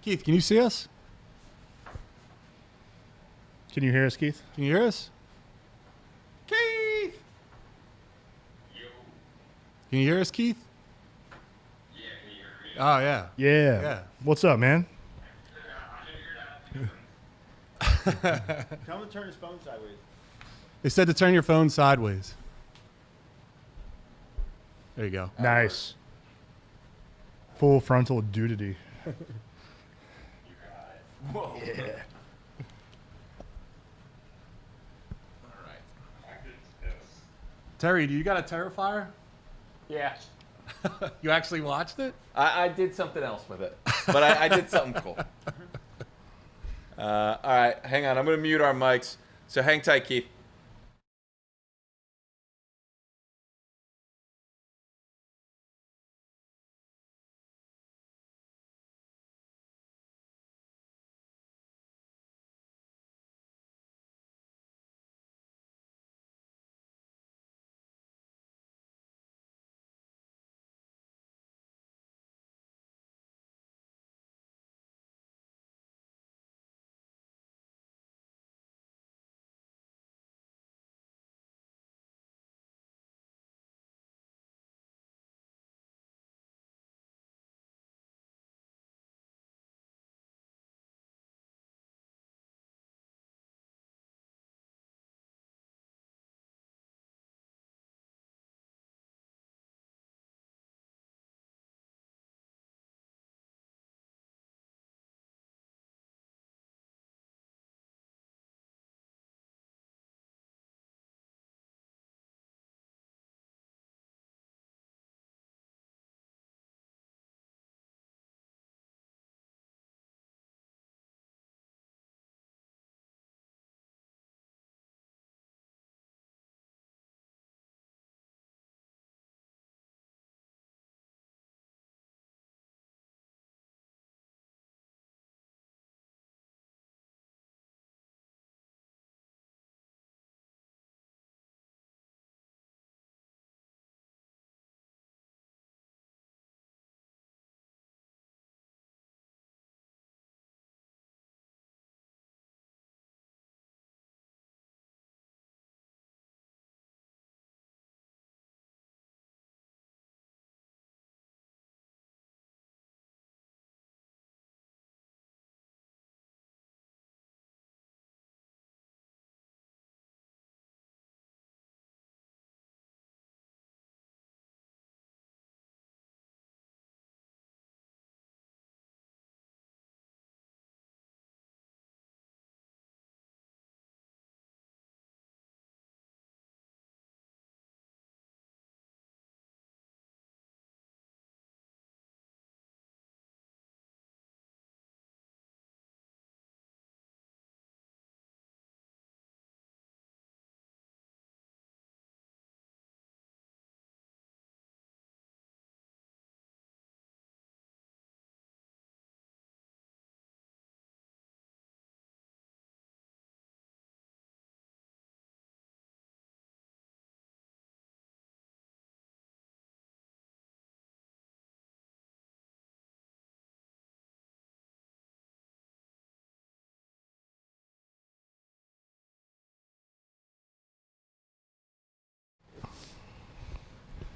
Keith, can you see us? Can you hear us, Keith? Can you hear us? Keith! Yo. Can you hear us, Keith? Yeah, can you hear me? Oh, yeah. Yeah. What's up, man? Tell him to turn his phone sideways. They said to turn your phone sideways. There you go. Nice. Full frontal nudity. You got it. Whoa. Yeah. All right. Yes. Terry, do you got a Terrifier? Yeah. You actually watched it? I did something else with it, but I did something cool. All right, hang on. I'm going to mute our mics. So hang tight, Keith.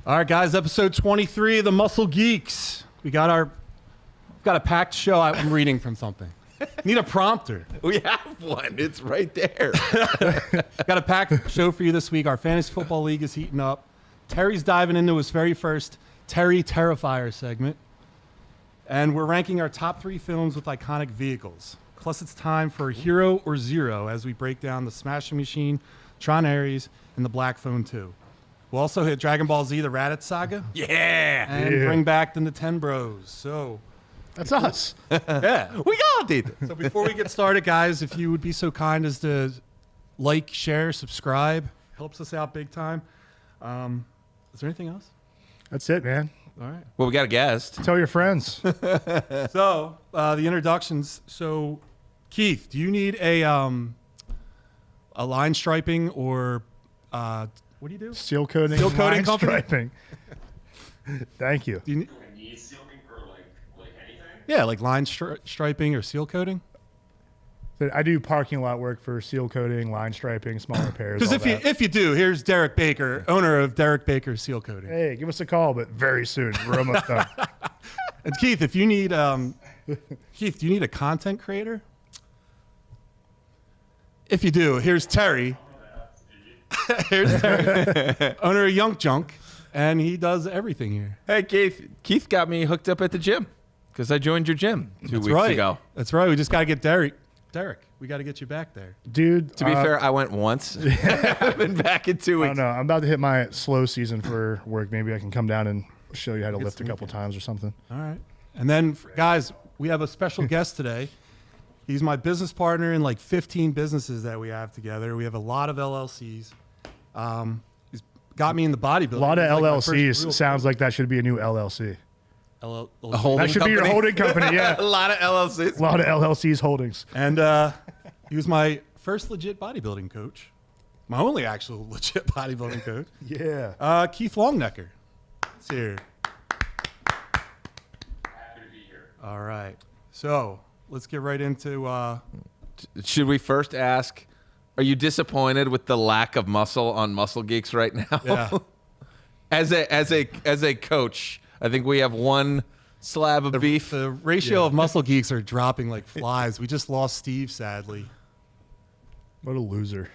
All right, guys, episode 23 of the Muscle Geeks. We've got a packed show. I'm reading from something. Need a prompter. We have one. It's right there. Got a packed show for you this week. Our fantasy football league is heating up. Terry's diving into his very first Terry Terrifier segment. And we're ranking our top 3 films with iconic vehicles. Plus, it's time for Hero or Zero as we break down the Smashing Machine, Tron Ares, and the Black Phone 2. We'll also hit Dragonball Z, the Radditz Saga. Yeah. And bring back the Nintenbros. So That's us. yeah, We got it. So before we get started, guys, if you would be so kind as to like, share, subscribe, helps us out big time. Is there anything else? That's it, man. All right. Well, we got a guest. Tell your friends. So the introductions. So Keith, do you need a line striping or what do you do? Seal coating. Seal coating line company? striping. Thank you. Do you need, Do I need sealing for like anything? Yeah, like line striping or seal coating. So I do parking lot work for seal coating, line striping, small repairs. Because all that. if you do, here's Derek Baker, owner of Derek Baker Seal Coating. Hey, give us a call, but very soon. We're almost done. And Keith, if you need, Keith, do you need a content creator? If you do, here's Terry. Here's Terry, owner of Yunk Junk, and he does everything here. Hey, Keith. Keith got me hooked up at the gym because I joined your gym 2 weeks ago. That's right. We just got to get Derek. Derek, we got to get you back there. Dude, To be fair, I went once. I've been back in 2 I weeks. don't know. I'm about to hit my slow season for work. Maybe I can come down and show you how to lift a couple times or something. All right. And then, guys, we have a special guest today. He's my business partner in like 15 businesses that we have together. We have a lot of LLCs. He's got me in the bodybuilding. A lot of He's like my first LLCs. real- Sounds like that should be a new LLC. A holding That should be your company? holding company, yeah. A lot of LLCs. A lot of LLCs holdings. And he was my first legit bodybuilding coach. My only actual legit bodybuilding coach. Yeah. Keith Longnecker. It's here. Happy to be here. All right. So let's get right into. Should we first ask, are you disappointed with the lack of muscle on Muscle Geeks right now? Yeah. as a coach, I think we have one slab of beef. The ratio of muscle geeks are dropping like flies. We just lost Steve, sadly. What a loser.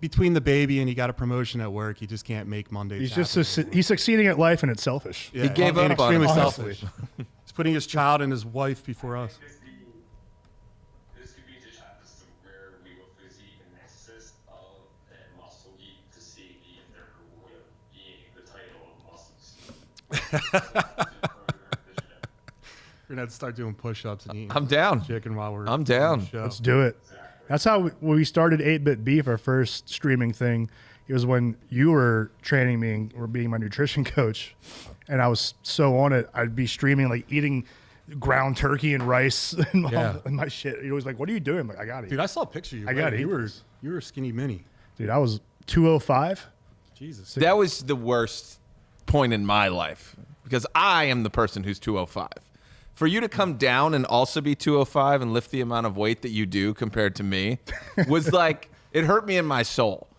Between the baby and he got a promotion at work, he just can't make Mondays. He's happen just anymore. he's succeeding at life and it's selfish. Yeah, He gave and up on extremely it. selfish. He's putting his child and his wife before us. This could be just happens to where we will physique the nexus of that muscle geek to see if they're worthy of being the title of muscles. We're gonna have to start doing push-ups and eating I'm down. chicken while we're. I'm on down. the show. Let's do it. That's how we started 8-Bit Beef, our first streaming thing. It was when you were training me and were being my nutrition coach. And I was so on it, I'd be streaming, like eating ground turkey and rice and, all- Yeah. and my shit. He was like, what are you doing? I'm like, I got it. Dude, I saw a picture of you. I gotta eat You this. were skinny mini. Dude, I was 205. Jesus. That was the worst point in my life because I am the person who's 205. For you to come down and also be 205 and lift the amount of weight that you do compared to me was like, it hurt me in my soul.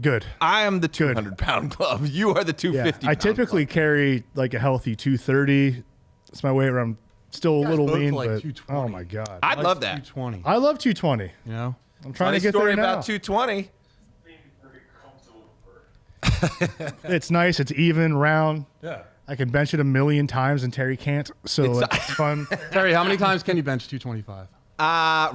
Good. I am the 200-pound club. You are the Yeah. 250 I typically carry like a healthy 230. It's my weight where I'm still a guys little both lean, like but 220. oh my God. I'd love that. 220. I love 220. You know. I'm trying Funny to get story there now. about 220. Being very comfortable with work. It's nice. It's even, round. Yeah. I can bench it a million times and Terry can't, so it's fun. Terry, how many times can you bench 225?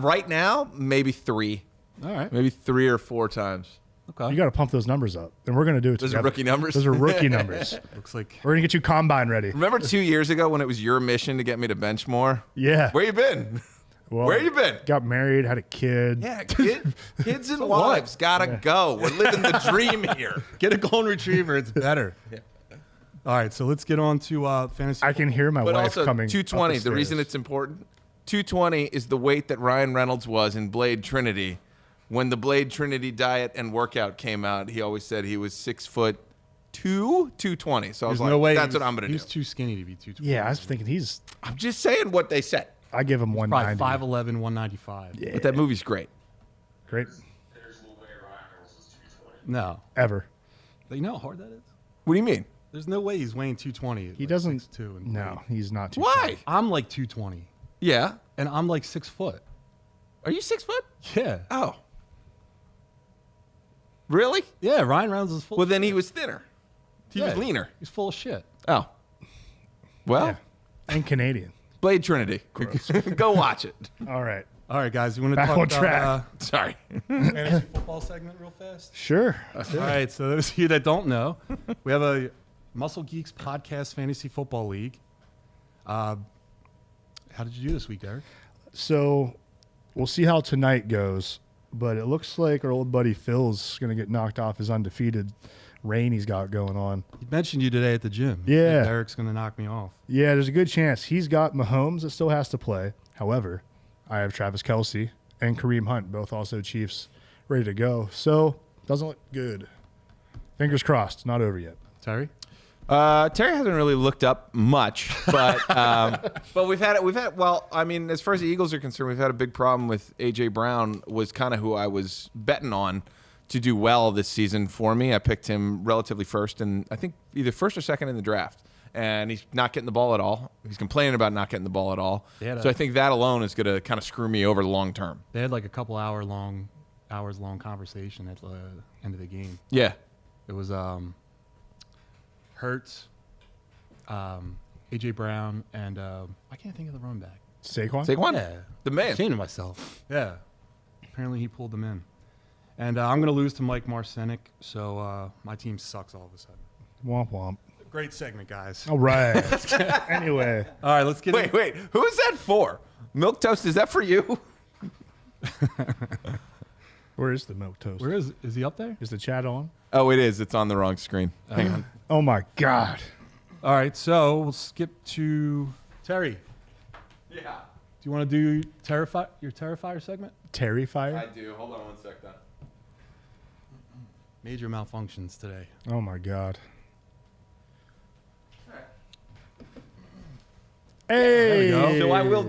Right now, maybe 3. All right. Maybe 3 or 4 times. Okay. You got to pump those numbers up, and we're gonna do it. Those are together. rookie numbers? Those are rookie numbers. Looks like. We're gonna get you combine ready. Remember 2 years ago when it was your mission to get me to bench more? Yeah. Where you been? Well, Where you been? Got married, had a kid. Yeah, kids and wives gotta go. We're living the dream here. Get a golden retriever. It's better. All right, so let's get on to fantasy. I can hear my But wife also, coming. up 220, the stairs. reason it's important, 220 is the weight that Ryan Reynolds was in Blade Trinity. When the Blade Trinity diet and workout came out, he always said he was 6'2", 220. So I was There's like, no way that's what I'm going to do. He's too skinny to be 220. Yeah, I was thinking he's. I'm just saying what they said. I give him Probably 190. 5'11", 195. Yeah. But that movie's great. Great. There's no way Ryan Reynolds is 220. No. Ever. You know how hard that is? What do you mean? There's no way he's weighing 220. He doesn't. 6'2" and No, he's not. Why? I'm like 220, Yeah. and I'm like 6 foot. Are you 6 foot? Yeah. Oh. Really? Yeah, Ryan Reynolds is full. Well, then he was thinner. He was Yeah, leaner. He's full of shit. Oh. Well, Yeah. And Canadian. Blade Trinity. Go watch it. All right. All right, guys, you want to Back talk on about track. Sorry. fantasy football segment real fast? Sure. All right, so those of you that don't know, we have a Muscle Geeks podcast fantasy football league. How did you do this week, Derek? So we'll see how tonight goes, but it looks like our old buddy Phil's going to get knocked off his undefeated reign he's got going on. He mentioned you today at the gym. Yeah. That Derek's going to knock me off. Yeah, there's a good chance. He's got Mahomes that still has to play. However, I have Travis Kelce and Kareem Hunt, both also Chiefs, ready to go. So doesn't look good. Fingers crossed. Not over yet. Terry? Terry hasn't really looked up much, but we've had. Well, I mean, as far as the Eagles are concerned, we've had a big problem with AJ Brown. Was kind of who I was betting on to do well this season for me. I picked him relatively first, and I think either first or second in the draft. And he's not getting the ball at all. He's complaining about not getting the ball at all. So I think that alone is going to kind of screw me over the long term. They had like a couple hours long conversation at the end of the game. Yeah. It was Hurts, AJ Brown, and I can't think of the running back. Saquon? Yeah. The man. Ashamed of myself. Yeah. Apparently he pulled them in. And I'm going to lose to Mike Marcinic, so my team sucks all of a sudden. Womp womp. Great segment, guys. All right. Anyway. All right, let's get Wait. Who is that for? Milk Toast, is that for you? Where is the milk toast? Where is he up there? Is the chat on? Oh, it is. It's on the wrong screen. Hang on. Oh my God. All right, so we'll skip to Terry. Yeah. Do you want to do your Terrifier segment? Terrifier? I do. Hold on one sec, then. Major malfunctions today. Oh my God. Hey. There we go. So I will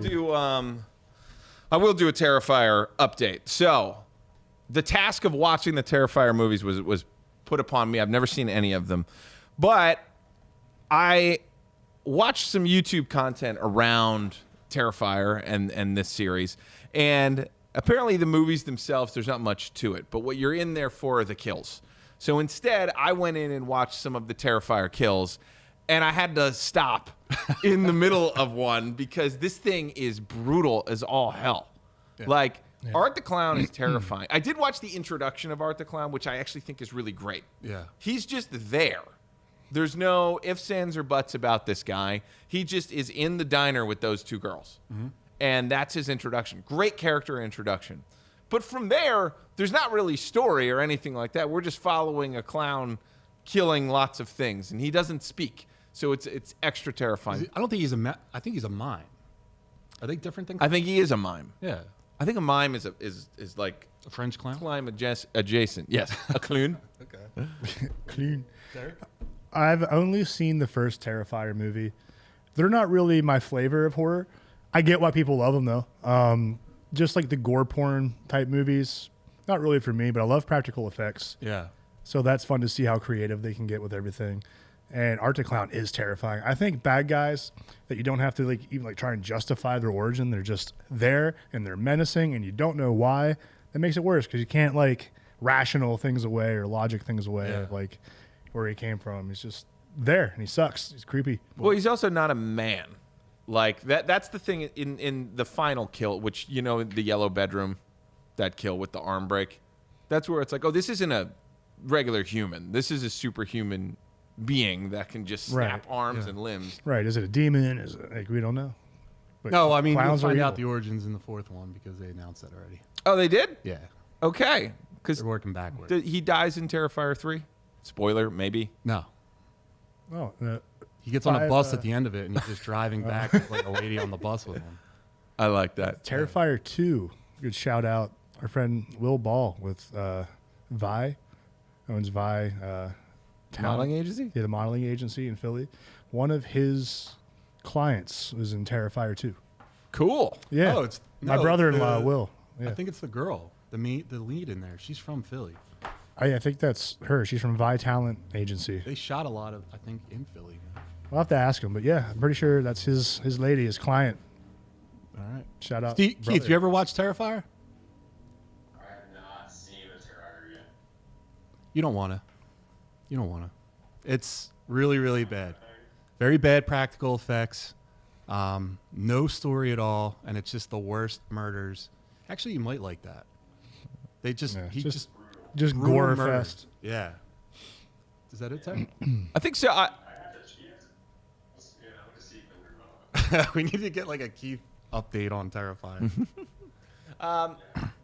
do a Terrifier update. So the task of watching the Terrifier movies was put upon me. I've never seen any of them, but I watched some YouTube content around Terrifier and this series, and apparently the movies themselves, there's not much to it, but what you're in there for are the kills. So instead, I went in and watched some of the Terrifier kills, and I had to stop in the middle of one because this thing is brutal as all hell. Yeah. Like, Art the Clown is terrifying. I did watch the introduction of Art the Clown, which I actually think is really great. Yeah. He's just there. There's no ifs, ands, or buts about this guy. He just is in the diner with those two girls. Mm-hmm. And that's his introduction. Great character introduction. But from there, there's not really story or anything like that. We're just following a clown killing lots of things, and he doesn't speak. So it's extra terrifying. I don't think he's I think he's a mime. Are they different things? I think he is a mime. Yeah. I think a mime is like A French clown? climb adjacent. Yes, a clown. Okay. Clean. Derek? I've only seen the first Terrifier movie. They're not really my flavor of horror. I get why people love them, though. Just like the gore porn type movies, not really for me, but I love practical effects. Yeah. So that's fun to see how creative they can get with everything. And Art the Clown is terrifying. I think bad guys that you don't have to even try and justify their origin, they're just there and they're menacing and you don't know why. That makes it worse because you can't rational things away or logic things away of where he came from. He's just there and he sucks. He's creepy. Well, he's also not a man. Like that's the thing in the final kill, which the yellow bedroom, that kill with the arm break. That's where it's like, oh, this isn't a regular human. This is a superhuman being that can just snap arms and limbs. Right. Is it a demon? Is it we don't know. But No, I mean, we'll clowns are find out evil. the origins in the fourth one because they announced that already. Oh, they did? Yeah. Okay. Because They're working backwards. he dies in Terrifier 3. Spoiler, maybe. No. Oh, He gets on a Five, bus at the end of it and he's just driving back with a lady on the bus with him. I like that. Terrifier 2. Good shout out. Our friend Will Ball with Vi. Owns Vi. Modeling agency? Yeah, the modeling agency in Philly. One of his clients was in Terrifier 2. Cool. Yeah. Oh, it's my no, brother-in-law, the- Will. Yeah. I think it's the girl, the lead in there. She's from Philly. I think that's her. She's from Vi Talent Agency. They shot a lot of, I think, in Philly. I'll have to ask him, but yeah, I'm pretty sure that's his lady, his client. All right. Shout out. Keith, brother. you ever watch Terrifier? I have not seen a Terrifier yet. You don't want to. You don't want to. It's really, really bad. Very bad practical effects. No story at all, and it's just the worst murders. Actually, you might like that. They just Yeah, he just just gore brutal murders. fest. Yeah. Is that it, Terry? I think so. I have to cheat. To see if they're We need to get like a Keith update on Terrifier.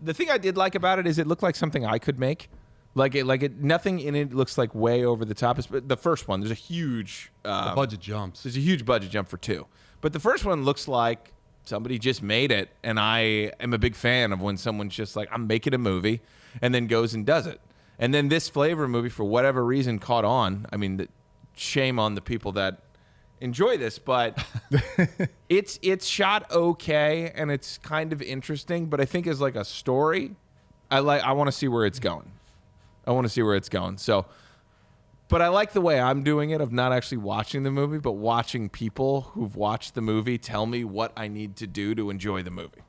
The thing I did like about it is it looked like something I could make. Nothing in it looks like way over the top. But the first one, there's a huge The budget jumps. There's a huge budget jump for 2. But the first one looks like somebody just made it, and I am a big fan of when someone's just like, I'm making a movie, and then goes and does it. And then this flavor movie, for whatever reason, caught on. I mean, shame on the people that enjoy this, but it's shot okay and it's kind of interesting, but I think as like a story, I want to see where it's going. So, but I like the way I'm doing it of not actually watching the movie, but watching people who've watched the movie tell me what I need to do to enjoy the movie.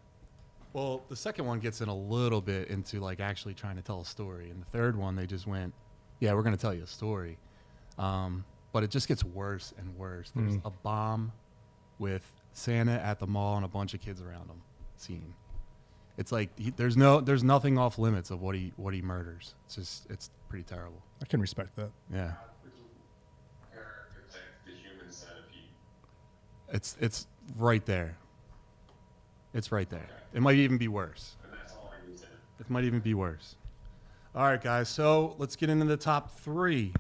Well, the second one gets in a little bit into like actually trying to tell a story, and the third one they just went, yeah, we're going to tell you a story. But it just gets worse and worse. There's a bomb with Santa at the mall and a bunch of kids around him scene. It's like there's nothing off limits of what he murders. It's pretty terrible. I can respect that. Yeah. The human centipede. It's right there. It's right there. It might even be worse. And that's all I need to know. It might even be worse. All right, guys. So let's get into the top 3.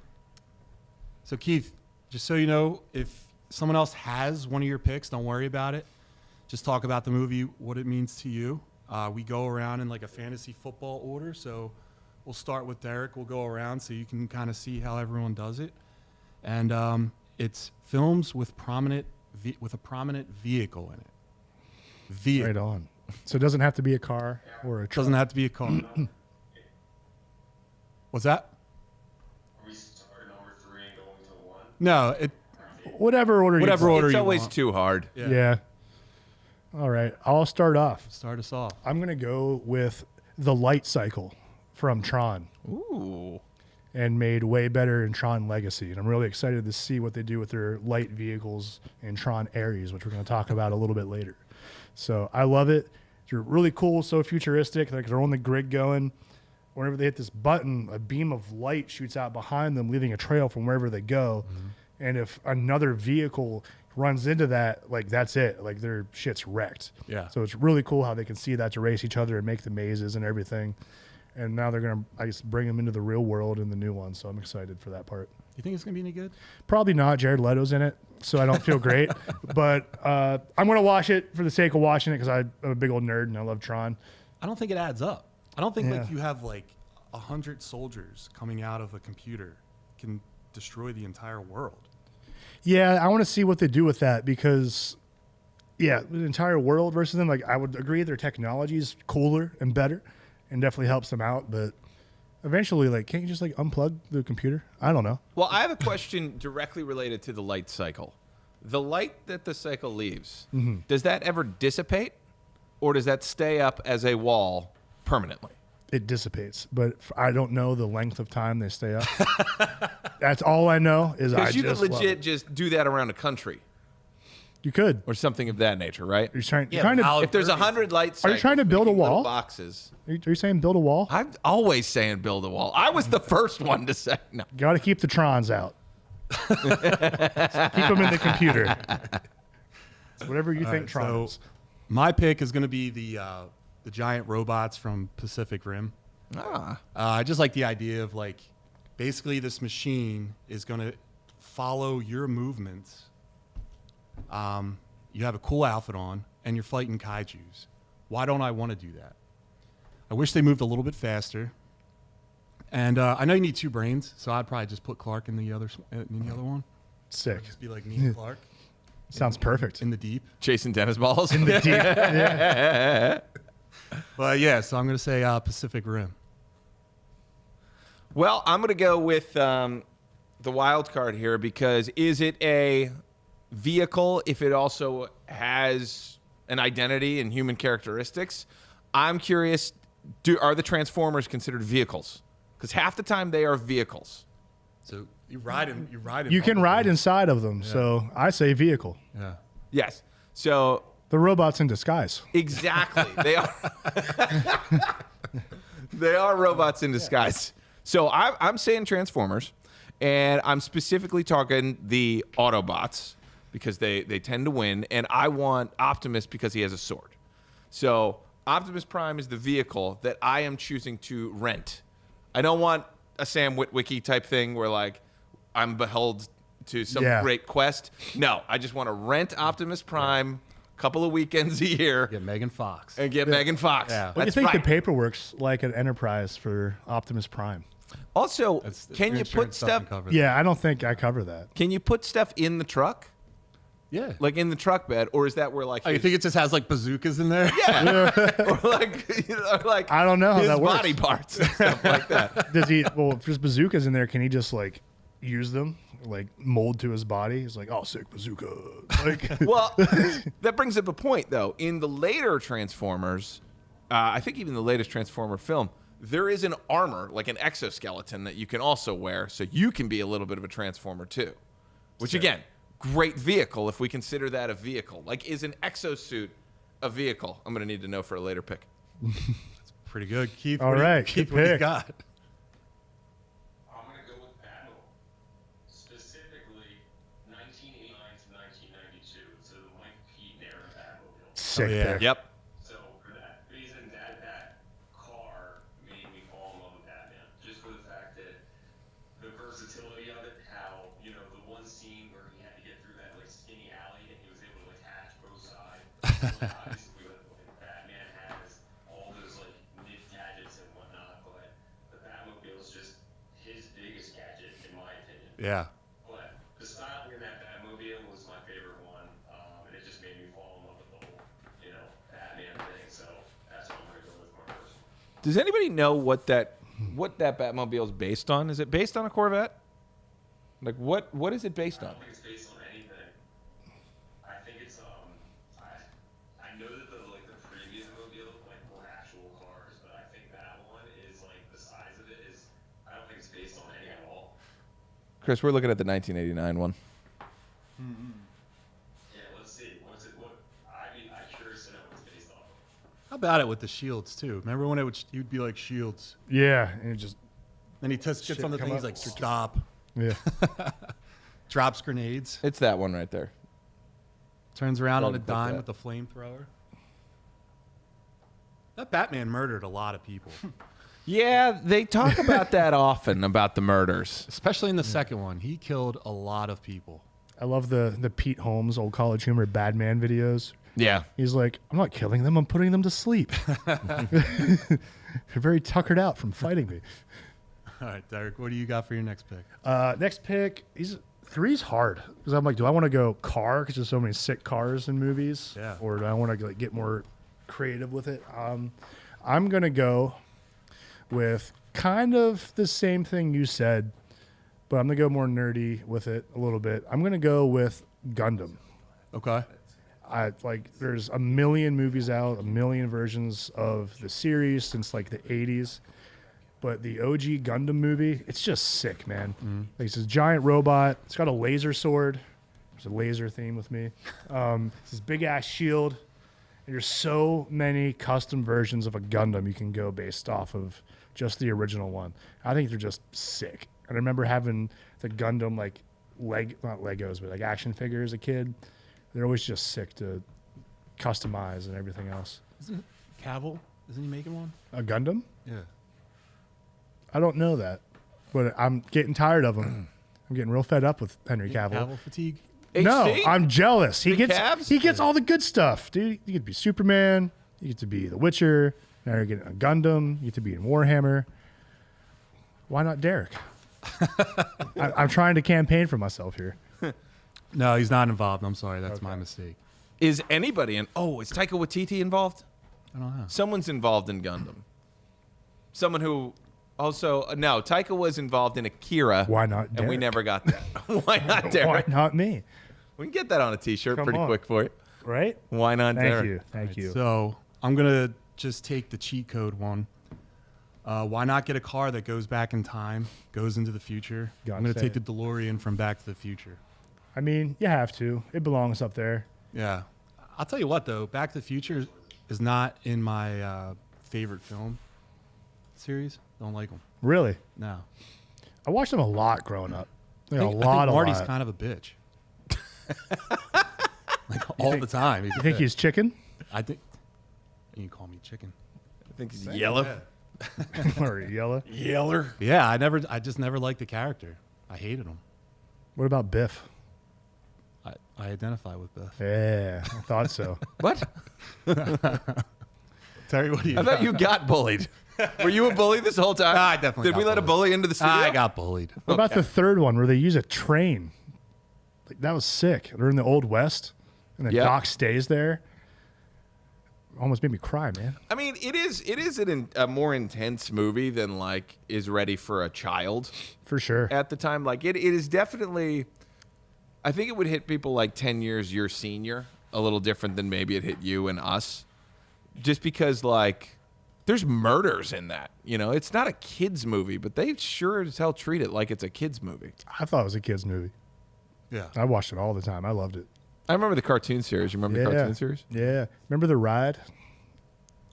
So, Keith, just so you know, if someone else has one of your picks, don't worry about it. Just talk about the movie, what it means to you. We go around in like a fantasy football order. So we'll start with Derek. We'll go around so you can kind of see how everyone does it. And it's films with a prominent vehicle in it. Vehicle. Right on. So it doesn't have to be a car or a It truck. doesn't have to be a car. What's that? Are we starting number 3 and going to 1? No, Whatever order. Whatever order It's you always want. too hard. Yeah. All right. I'll start off. Start us off. I'm going to go with the light cycle from Tron, Ooh. and made way better in Tron Legacy. And I'm really excited to see what they do with their light vehicles in Tron Ares, which we're going to talk about a little bit later. So I love it. They're really cool, so futuristic. Like they're on the grid going. Whenever they hit this button, a beam of light shoots out behind them, leaving a trail from wherever they go. And if another vehicle runs into that, like that's it. Like their shit's wrecked. Yeah. So it's really cool how they can see that to race each other and make the mazes and everything. And now they're going to, I guess, bring them into the real world in the new one. So I'm excited for that part. You think it's going to be any good? Probably not. Jared Leto's in it, so I don't feel great. But I'm going to watch it for the sake of watching it because I'm a big old nerd and I love Tron. I don't think it adds up. I don't think like Yeah. you have like 100 soldiers coming out of a computer can destroy the entire world. Yeah, I want to see what they do with that because, yeah, the entire world versus them, like I would agree their technology is cooler and better and definitely helps them out. But eventually, like, can't you just like unplug the computer? I don't know. Well, I have a question directly related to the light cycle. The light that the cycle leaves, does that ever dissipate, or does that stay up as a wall permanently? It dissipates, but I don't know the length of time they stay up. That's all I know is I Because you just could love legit it. just do that around a country You could. or something of that nature, right? You're trying, Yeah, you're trying to. I'll- If there's 100 light cycles, Are you trying to build a making little wall? boxes. Are you saying build a wall? I'm always saying build a wall. I was the first one to say no. Got to keep the Trons out. Keep them in the computer. It's whatever you think right, Tron so- is. My pick is going to be the giant robots from Pacific Rim. I just like the idea of like basically this machine is going to follow your movements. You have a cool outfit on and you're fighting kaijus. Why don't I want to do that? I wish they moved a little bit faster. And I know you need 2 brains, so I'd probably just put Clark in the other one. Sick. Just be like me and Clark Sounds perfect. in the deep. Chasing tennis balls. The deep. Yeah. But yeah, so I'm going to say Pacific Rim. Well, I'm going to go with the wild card here because is it a vehicle if it also has an identity and human characteristics? I'm curious, are the Transformers considered vehicles? Because half the time they are vehicles. So you ride in. You can ride inside of them, so I say vehicle. Yeah. Yes. So The robots in disguise. exactly. They are they are robots in disguise. So I'm saying Transformers, and I'm specifically talking the Autobots because they tend to win, and I want Optimus because he has a sword. So Optimus Prime is the vehicle that I am choosing to rent. I don't want a Sam Witwicky type thing where like I'm beheld to some Yeah. great quest. No, I just want to rent Optimus Prime a couple of weekends a year Get Megan Fox. and get Megan Fox. Yeah. What do you That's think right. the paperwork's like at Enterprise for Optimus Prime? Also, That's can your you put insurance doesn't stuff? cover that. Yeah, I don't think I cover that. Can you put stuff in the truck, Yeah. like in the truck bed, or is that where like? Oh, you his- think it just has like bazookas in there? Yeah. or like I don't know how his that works. body parts and stuff like that. Does he? Well, if there's bazookas in there, can he just like use them, like mold to his body? He's like, oh, sick bazooka. Like, Well, that brings up a point though. In the later Transformers, I think even the latest Transformer film, there is an armor, like an exoskeleton that you can also wear, so you can be a little bit of a Transformer too. Which again, great vehicle if we consider that a vehicle. Like, is an exosuit a vehicle? I'm gonna need to know for a later pick. Pretty good. Keith, All what do you- right, Keith, good what do you pick. got? I'm gonna go with Batmobile, specifically 1989 to 1992. So the Mike Keaton era Batmobile. sick yeah. pick. Yep. So for that reason, that car made me fall in love with Batman. Just for the fact that the versatility of it, how the one scene where he had to get through that like skinny alley and he was able to like hatch both sides. Like, obviously, like, Batman has all those like nit gadgets and whatnot, but the Batmobile is just his biggest gadget in my opinion. Yeah. But the styling in that Batmobile was my favorite one, and it just made me fall in love with the whole, Batman thing. So that's what I'm gonna go with my first one. Does anybody know what that Batmobile is based on? Is it based on a Corvette? Like what is it based I on? don't think it's based on anything. I think it's I know that the previous mobile were actual cars, but I think that one is like the size of it is. I don't think it's based on any at all. Chris, we're looking at the 1989 one. Yeah, let's see. What's it? What? I'm curious to know what it's based off of. How about it with the shields too? Remember when you'd be like shields, Yeah, and it just and he gets Shit on the come thing, he's up. like stop, yeah. drops grenades, It's that one right there. turns around on a Probably put dime that. with the flamethrower. That Batman murdered a lot of people, Yeah, they talk about that often about the murders. especially in the second one. He killed a lot of people. I love the Pete Holmes old College Humor Badman videos. Yeah. He's like, I'm not killing them. I'm putting them to sleep. They're very tuckered out from fighting me. All right, Derek, what do you got for your next pick? Next pick, three's hard because I'm like, do I want to go car because there's so many sick cars in movies, Yeah. or do I want to get more creative with it? I'm gonna go with kind of the same thing you said, but I'm gonna go more nerdy with it a little bit. I'm gonna go with Gundam. Okay. There's a million movies out, a million versions of the series since like the 80s. But the OG Gundam movie, it's just sick, man. Like, it's this giant robot. It's got a laser sword. There's a laser theme with me. It's this big ass shield. And there's so many custom versions of a Gundam you can go based off of just the original one. I think they're just sick. And I remember having the Gundam not Legos, but like action figures as a kid. They're always just sick to customize and everything else. Isn't Cavill? Isn't he making one? A Gundam? Yeah. I don't know that, but I'm getting tired of him. I'm getting real fed up with Henry Cavill. Cavill fatigue. No, HC? I'm jealous. He Big gets calves? he gets all the good stuff, dude. You get to be Superman. You get to be The Witcher. Now you're getting a Gundam. You get to be in Warhammer. Why not Derek? I'm trying to campaign for myself here. No, he's not involved. I'm sorry. That's my mistake. Is anybody in? Oh, is Taika Waititi involved? I don't know. Someone's involved in Gundam. Someone who also no, Taika was involved in Akira. Why not And we Derek? never got that. Why not Why Derek? not me? We can get that on a T-shirt Come pretty on. quick for you. Right? Why not Thank Derek? you. Thank you. So I'm gonna just take the cheat code one. Why not get a car that goes back in time, goes into the future? Gotta I'm gonna say take it. the DeLorean from Back to the Future. I mean, you have to. It belongs up there. Yeah. I'll tell you what though, Back to the Future is not in my favorite film series. Don't like them. Really? No. I watched them a lot growing up. Like I a think lot. Marty's kind of a bitch. Like all the time. He's a You think bitch. he's chicken? I think you can call me chicken. I think he's yellow. Or yellow? Yeller. Yeah, I just never liked the character. I hated him. What about Biff? I identify with Biff. Yeah, I thought so. What? Terry, what do you I thought you got bullied. Were you a bully this whole time? I definitely Did we got let a bullied. bully into the studio? I got bullied. What about the third one where they use a train? Like, that was sick. They're in the Old West, and the Yeah. doc stays there. Almost made me cry, man. I mean, it is a more intense movie than like is ready for a child For sure. at the time. Like it is definitely. I think it would hit people like 10 years your senior a little different than maybe it hit you and us, just because like there's murders in that. You know, it's not a kids movie, but they sure as hell treat it like it's a kids movie. I thought it was a kid's movie. Yeah. I watched it all the time. I loved it. I remember the cartoon series. You remember the cartoon series? Yeah. Remember the ride?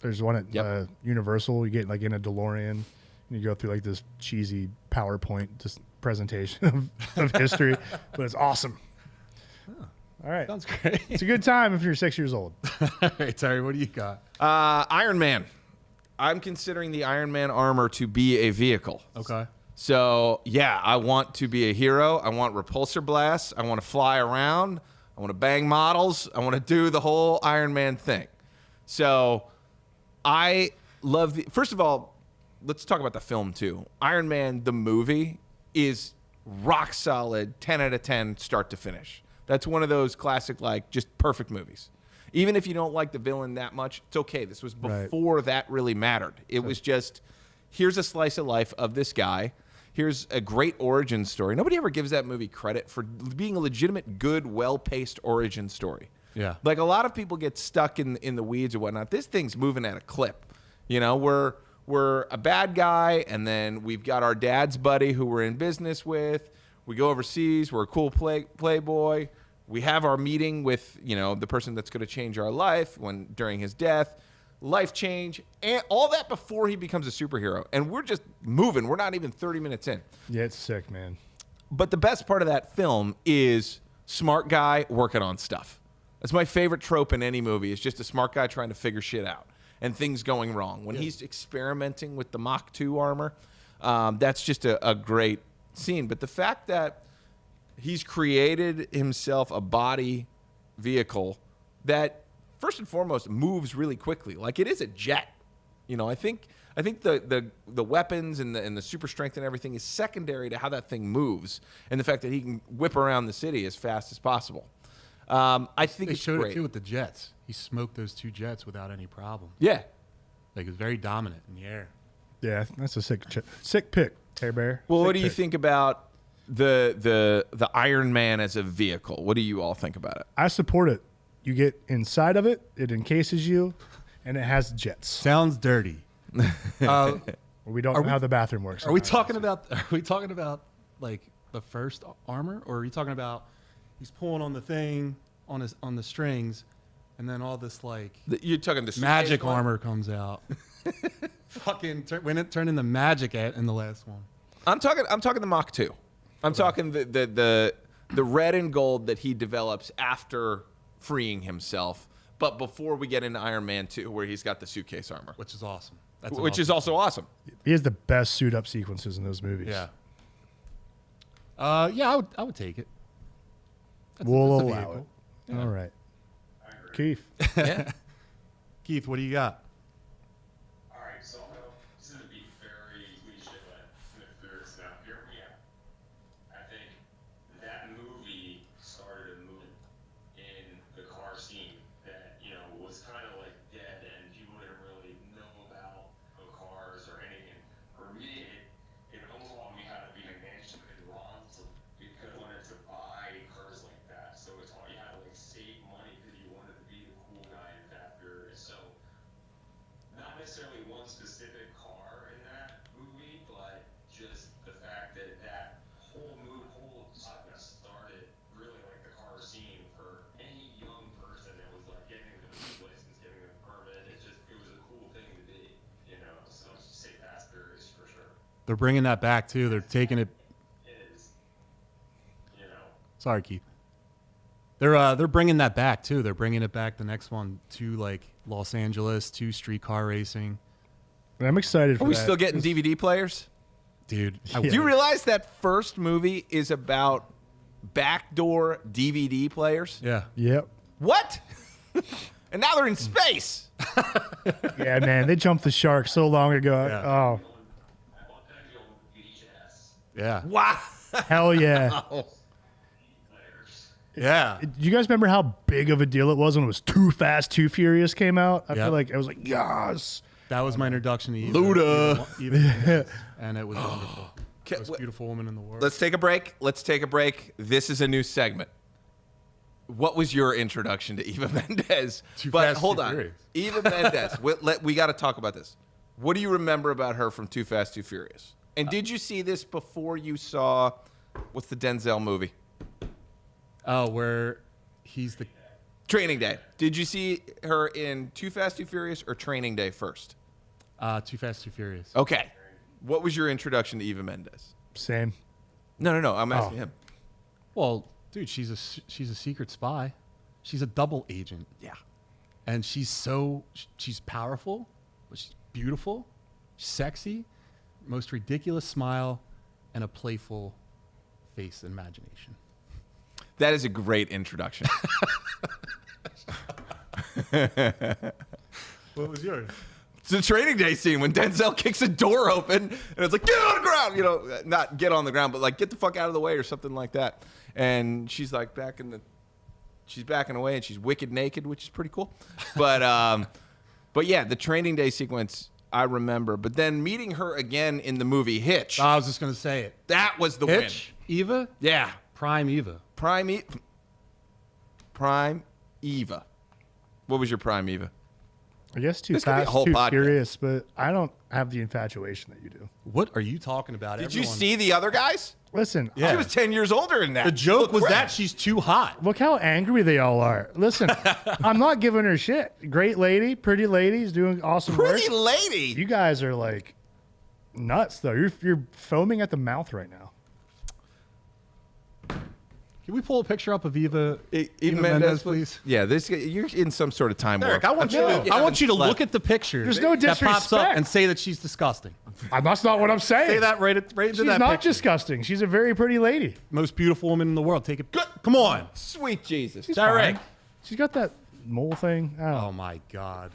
There's one at Yep. Universal. You get like in a DeLorean, and you go through like this cheesy PowerPoint just presentation of history, but it's awesome. All right. Sounds great. It's a good time if you're 6 years old. All right, Terry, what do you got? Iron Man. I'm considering the Iron Man armor to be a vehicle. Okay. So, yeah, I want to be a hero. I want repulsor blasts. I want to fly around. I want to bang models. I want to do the whole Iron Man thing. So, I love the. First of all, let's talk about the film, too. Iron Man, the movie, is rock solid, 10 out of 10, start to finish. That's one of those classic, like, just perfect movies. Even if you don't like the villain that much, it's okay. This was before that really mattered. It was just, here's a slice of life of this guy. Here's a great origin story. Nobody ever gives that movie credit for being a legitimate, good, well-paced origin story. Yeah. Like, a lot of people get stuck in the weeds or whatnot. This thing's moving at a clip. You know, we're a bad guy, and then we've got our dad's buddy who we're in business with. We go overseas. We're a cool playboy. We have our meeting with, you know, the person that's going to change our life during his death. Life change, and all that before he becomes a superhero. And we're just moving. We're not even 30 minutes in. Yeah, it's sick, man. But the best part of that film is smart guy working on stuff. That's my favorite trope in any movie. It's just a smart guy trying to figure shit out and things going wrong. When he's experimenting with the Mach 2 armor, that's just a great scene. But the fact that he's created himself a body vehicle that, first and foremost, moves really quickly. Like, it is a jet. You know, I think the weapons and the super strength and everything is secondary to how that thing moves, and the fact that he can whip around the city as fast as possible. I think They it's showed great. it too with the jets. He smoked those two jets without any problem. Yeah. Like, it was very dominant in the air. Yeah, that's a sick pick, Terry Bear. Well, Sick what do you pick. think about the Iron Man as a vehicle? What do you all think about it? I support it. You get inside of it, it encases you, and it has jets. Sounds dirty. uh, We don't know how the bathroom works. Are we talking about like the first armor, or are you talking about he's pulling on the thing on the strings, and then all this like You're talking the magic suitcase one? armor comes out? When it turned into magic in the last one. I'm talking the Mach 2. I'm talking the red and gold that he develops after freeing himself, but before we get into Iron Man 2, where he's got the suitcase armor, Which is awesome. which is also awesome. He has the best suit up sequences in those movies. Yeah. I would take it. We'll that's a allow vehicle. it. All right. Keith. Yeah. Keith, what do you got? All right, so this is gonna be very cliche, but if there's now, hear me out. I think that movie started a movement in the car scene that, you know, was kind of like dead and people didn't really know about the cars or anything. For me, it almost taught me how to be a management in Ron because I wanted to buy cars like that. So it taught you how to like save money because you wanted to be the cool guy in Fast Furious. So not necessarily one specific car in that movie, but just the fact that that whole saga started really like the car scene for any young person that was like getting a license, getting a permit. It was a cool thing to be, you know. So I'll just say Fast Furious for sure. They're bringing that back too. They're taking it. It is, you know. Sorry, Keith. They're bringing that back too. They're bringing it back. The next one to like Los Angeles, to street car racing. And I'm excited for Are we that. still getting DVD players? Dude, Yeah. Do you realize that first movie is about backdoor DVD players? yeah. Yep. What? and now they're in space. Yeah, man, they jumped the shark so long ago. Yeah. Oh, Yeah. Wow. hell yeah. Yeah. Do you guys remember how big of a deal it was when it was Too Fast, Too Furious came out? I Yep. feel like I was like, yes. That was my introduction to Eva. Luda. Eva, and it was wonderful. Okay, Most beautiful woman in the world. Let's take a break. This is a new segment. What was your introduction to Eva Mendes? Too But Fast, hold Too on. Furious. Eva Mendes. We got to talk about this. What do you remember about her from Too Fast, Too Furious? And did you see this before you saw, what's the Denzel movie? Oh, where he's the. Training Day. Did you see her in Too Fast, Too Furious or Training Day first? Too Fast, Too Furious. Okay. What was your introduction to Eva Mendes? Same. No. I'm asking him. Well, dude, she's a secret spy. She's a double agent. Yeah. And she's powerful, but she's beautiful, sexy, most ridiculous smile, and a playful face and imagination. That is a great introduction. What was yours? It's the Training Day scene when Denzel kicks a door open and it's like, get on the ground. You know, not get on the ground, but like get the fuck out of the way or something like that. And she's like she's backing away and she's wicked naked, which is pretty cool. But yeah, the Training Day sequence I remember. But then meeting her again in the movie Hitch, I was just gonna say it. that was the Hitch, Eva, win. Yeah. Prime Eva. Prime Eva. What was your Prime Eva? I guess Too This could be a Fast, whole Too podcast. Furious, but I don't have the infatuation that you do. What are you talking about? Did you see the other guys? Listen, Yeah. She was 10 years older than that. The joke Look was great. that she's too hot. look how angry they all are. Listen, I'm not giving her shit. Great lady, pretty ladies doing awesome Pretty work. lady. You guys are like nuts, though. You're foaming at the mouth right now. Can we pull a picture up of Eva, Eva Mendes, please? Yeah, you're in some sort of time warp. Eric, I want you to look at the picture. There's no that pops up disrespect. and say that she's disgusting. That's not what I'm saying. Say that right into She's that not picture. disgusting. She's a very pretty lady. Most beautiful woman in the world. Take it. Come on. Sweet Jesus. She's Derek. fine. She's got that mole thing. I don't know. Oh my God.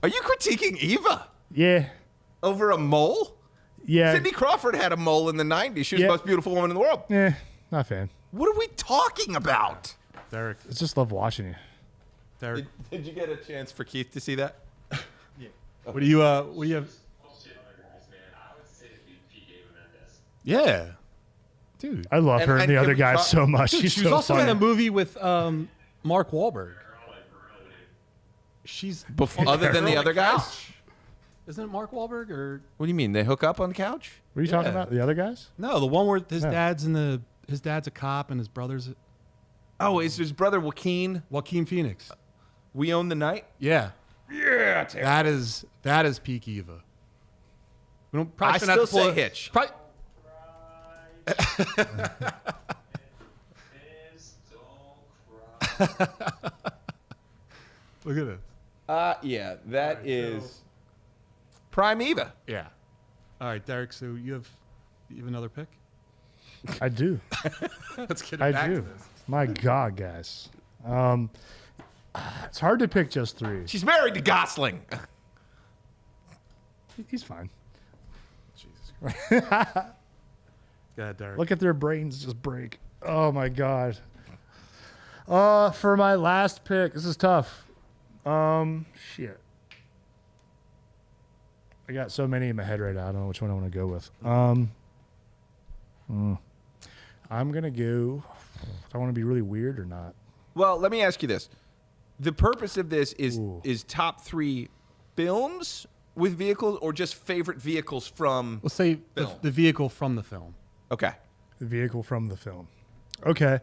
Are you critiquing Eva Yeah. over a mole? Yeah. Cindy Crawford had a mole in the 90s. She was Yeah. the most beautiful woman in the world. Not a fan. What are we talking about? Derek. I just love watching you. Derek. Did you get a chance for Keith to see that? What do you have? Bullshit other guys, man. I would say it'd be Eva Mendes. Yeah. Dude. I love her and the can other we guys talk- so much. Dude, She's she was so also funny. in a movie with Mark Wahlberg. She's Other than the other guys? Isn't it Mark Wahlberg or What do you mean? They hook up on the couch? What are you talking about? The other guys? no? The one where his Yeah. dad's a cop and his brother's Oh, is his brother Joaquin? Joaquin Phoenix. We Own the Night? Yeah. Yeah. That is peak Eva. We don't probably I shouldn't have still to pull say it- Hitch. Probably, Miss, don't cry. look at this. Yeah, that is Prime Eva. Yeah. All right, Derek. So you have another pick? I do. Let's get I back do. to this. My God, guys. It's hard to pick just three. She's married to Gosling. He's fine. Jesus Christ. Go ahead, Derek. Look at their brains just break. Oh my God. For my last pick, this is tough. Shit. I got so many in my head right now. I don't know which one I want to go with. I'm gonna go. Do I want to be really weird or not? Well, let me ask you this. The purpose of this Ooh. is top 3 films with vehicles or just favorite vehicles from... Let's say Film. the vehicle from the film. Okay. The vehicle from the film. Okay.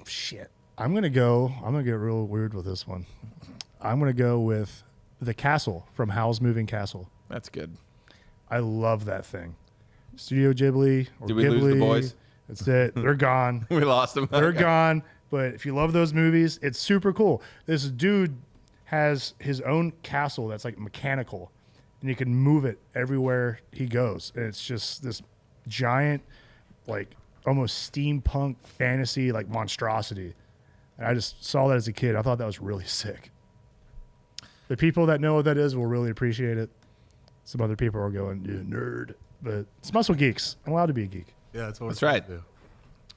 Shit. I'm gonna get real weird with this one. I'm gonna go with the castle from Howl's Moving Castle. That's good. I love that thing. Studio Ghibli or Did we Ghibli. lose the boys? That's it. They're gone. We lost them. They're Okay. gone. But if you love those movies, it's super cool. This dude has his own castle that's like mechanical, and you can move it everywhere he goes. And it's just this giant, like almost steampunk fantasy, like monstrosity. And I just saw that as a kid. I thought that was really sick. The people that know what that is will really appreciate it. Some other people are going, "You nerd," but it's Muscle Geeks. I'm allowed to be a geek. Yeah, that's what That's we're right. supposed to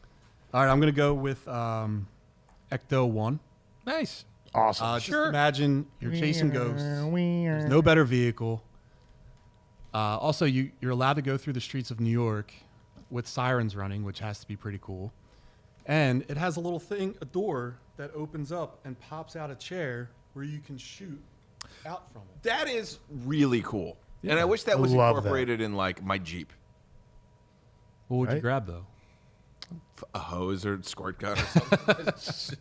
do. All right, I'm gonna go with Ecto 1. Nice. Awesome. Just imagine you're chasing ghosts. There's no better vehicle. Also, you're allowed to go through the streets of New York with sirens running, which has to be pretty cool. And it has a little thing, a door that opens up and pops out a chair where you can shoot out from it. That is really cool. And I wish that was Love that. incorporated in like my Jeep. What would you Right? grab though? A hose or squirt gun or something.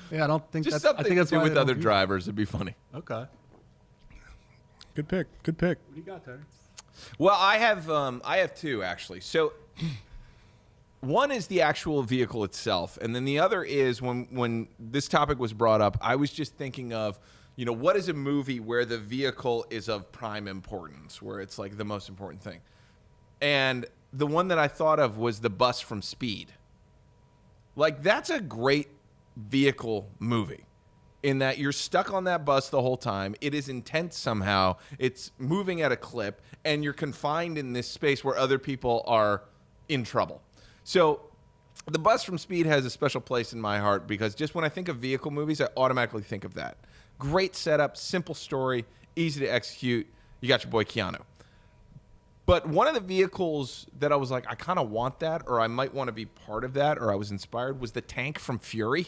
Yeah, I don't think Just that's. something I think that's to do why with they don't other do drivers. It'd be funny. it. Okay. Good pick. Good pick. What do you got, Terry? Well, I have two actually. So one is the actual vehicle itself, and then the other is when this topic was brought up, I was just thinking of, what is a movie where the vehicle is of prime importance, where it's like the most important thing. And the one that I thought of was the bus from Speed. Like, that's a great vehicle movie in that you're stuck on that bus the whole time. It is intense somehow. It's moving at a clip, and you're confined in this space where other people are in trouble. So the bus from Speed has a special place in my heart because just when I think of vehicle movies, I automatically think of that. Great setup, simple story, easy to execute. You got your boy Keanu. But one of the vehicles that I was like, I kind of want that, or I might want to be part of that, or I was inspired, was the tank from Fury.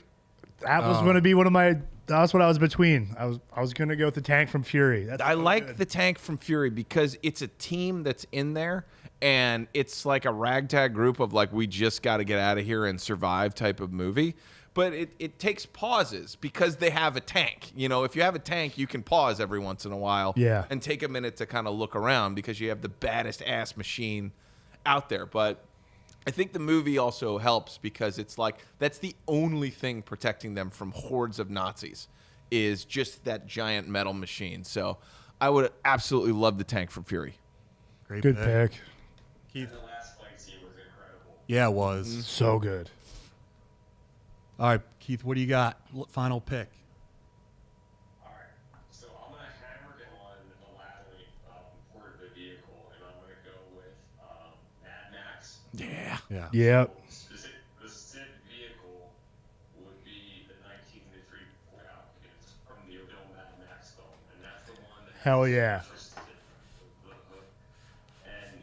That was going to be one of my. That's what I was between. I was going to go with the tank from Fury. That's I so like good. the tank from Fury because it's a team that's in there, and it's like a ragtag group of like, we just got to get out of here and survive type of movie. But it takes pauses because they have a tank. If you have a tank, you can pause every once in a while Yeah. and take a minute to kind of look around because you have the baddest ass machine out there. But I think the movie also helps because it's like that's the only thing protecting them from hordes of Nazis is just that giant metal machine. So I would absolutely love the tank from Fury. Great Good pick. Keith. The last fight scene was incredible. Yeah, it was. So good. All right, Keith, what do you got? Final pick. Alright, so I'm gonna hammer it on the laterally part of the vehicle, and I'm gonna go with Mad Max. Yeah. Yeah. Yep. The Sid vehicle would be the 1953 Falcons from the original Mad Max film, and that's the one that Hell yeah. And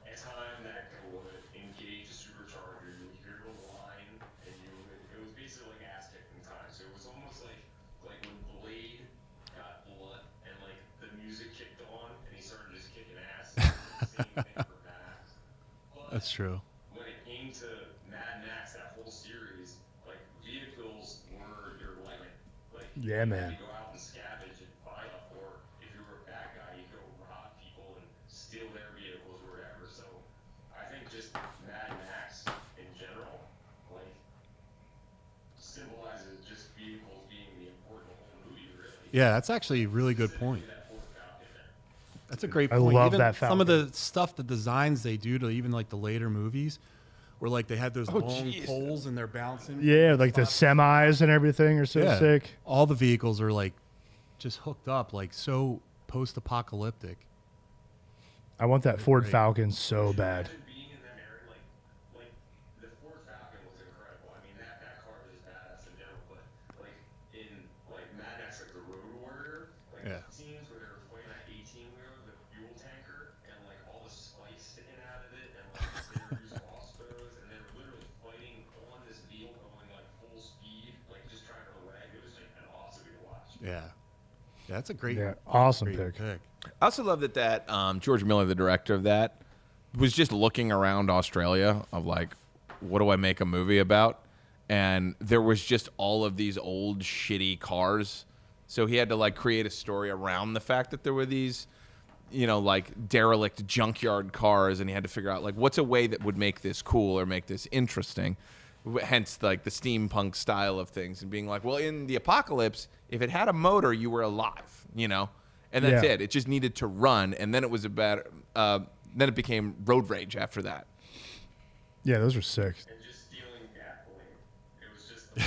anytime that would engage the supercharger, you would hear the line, and it was basically like ass kicking time. So it was almost like when Blade got blood and like the music kicked on and he started just kicking ass. It was the same thing for Max. But That's true. when it came to Mad Max, that whole series, like vehicles were your life. Like Yeah, man. you go out and scavenge and buy up, or if you were a bad guy, you go rob people and steal their vehicles or whatever. So I think just Mad Max in general, like, symbolizes just vehicles being the important whole movie, really. Yeah, that's actually a really good point. That Ford Falcon there. That's a great I point. love Even that some of Falcon. the stuff, the designs they do to even like the later movies, where like they had those long jeez. poles and they're bouncing. Yeah, like the semis and everything are so Yeah. sick. All the vehicles are like just hooked up, like so post-apocalyptic. I want that Ford Great. Falcon so bad. Imagine being in that area, like the Ford Falcon was incredible. I mean, that car is badass in general, but like in like Mad Max, like the Road Warrior, like Yeah. the scenes where they were fighting that 18-wheeler, the fuel tanker, and like all the spice sticking out of it, and like they were using crossbows, and they were literally fighting on this vehicle going like full speed, like just trying to away. It was like an awesome to watch. Yeah. Yeah, that's a great, Yeah, awesome great pick. I also love that George Miller, the director of that, was just looking around Australia of like, what do I make a movie about? And there was just all of these old shitty cars. So he had to like create a story around the fact that there were these, like derelict junkyard cars, and he had to figure out like what's a way that would make this cool or make this interesting. Hence like the steampunk style of things and being like, well, in the apocalypse, if it had a motor, you were alive, And that's Yeah. it. It just needed to run, and then it was then it became road rage after that. Yeah, those were sick. And just stealing gasoline. It was just the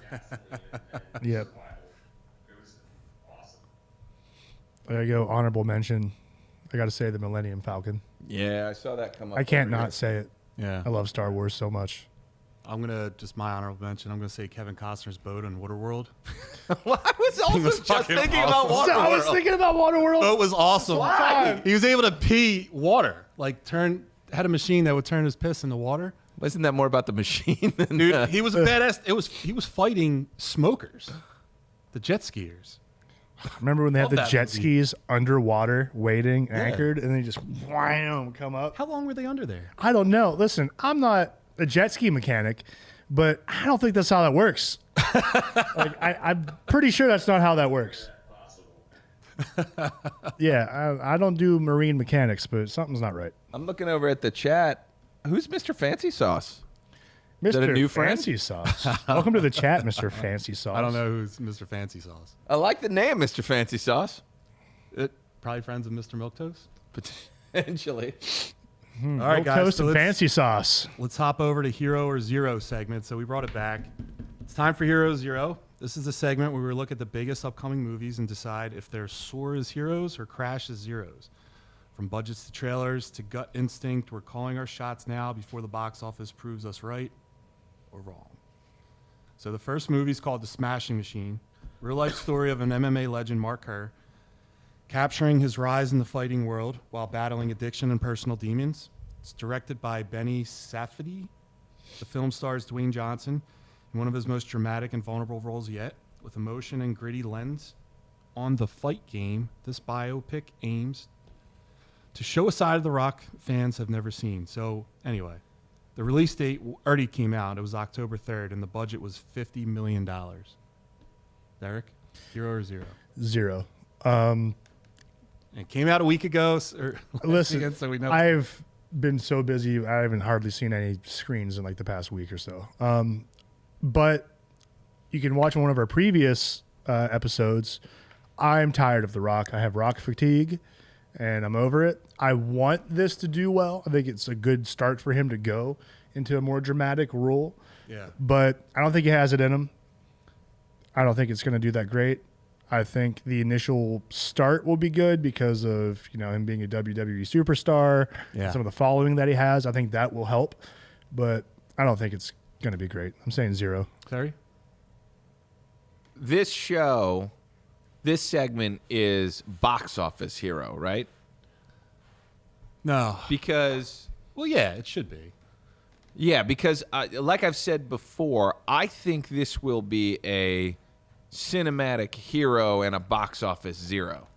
gasoline and Yep. survival. It was awesome. There you go. Honorable mention. I got to say the Millennium Falcon. Yeah, I saw that come up. I can't over not say it. Yeah. I love Star Wars so much. I'm going to, just my honorable mention, I'm going to say Kevin Costner's boat in Waterworld. Well, I was also was just fucking thinking awesome. about I was Waterworld. thinking about Waterworld. Boat was awesome. Why? He was able to pee water, like had a machine that would turn his piss into water. Wasn't that more about the machine than Dude, he was a badass. He was fighting smokers, the jet skiers. Remember when they had Love the that jet movie. skis underwater, waiting, anchored, and they just wham, come up? How long were they under there? I don't know. Listen, I'm not a jet ski mechanic, but I don't think that's how that works. I'm pretty sure that's not how that works. Yeah, I don't do marine mechanics, but something's not right. I'm looking over at the chat. Who's Mr. Fancy Sauce? Mr. that a new friend? Fancy Sauce. Welcome to the chat, Mr. Fancy Sauce. I don't know who's Mr. Fancy Sauce. I like the name, Mr. Fancy Sauce. Probably friends of Mr. Milquetoast. Potentially. All right, guys. Toast So and let's, fancy sauce. let's hop over to Hero or Zero segment. So we brought it back. It's time for Hero Zero. This is the segment where we look at the biggest upcoming movies and decide if they're soar as heroes or crash as zeros. From budgets to trailers to gut instinct, we're calling our shots now before the box office proves us right or wrong. So the first movie is called The Smashing Machine, real life story of an MMA legend, Mark Kerr, capturing his rise in the fighting world while battling addiction and personal demons. It's directed by Benny Safdie. The film stars Dwayne Johnson in one of his most dramatic and vulnerable roles yet. With emotion and gritty lens on the fight game, this biopic aims to show a side of The Rock fans have never seen. So anyway, the release date already came out. It was October 3rd, and the budget was $50 million. Derek, Hero or Zero? Zero. It came out a week ago. Listen, So we know. I've been so busy. I haven't hardly seen any screens in like the past week or so. But you can watch one of our previous episodes. I'm tired of The Rock. I have Rock fatigue, and I'm over it. I want this to do well. I think it's a good start for him to go into a more dramatic role. Yeah. But I don't think he has it in him. I don't think it's going to do that great. I think the initial start will be good because of, him being a WWE superstar, Yeah. some of the following that he has. I think that will help, but I don't think it's going to be great. I'm saying zero. Clary? This show, this segment is box office hero, right? No. Because, Well, yeah, it should be. yeah, because like I've said before, I think this will be a cinematic hero and a box office zero.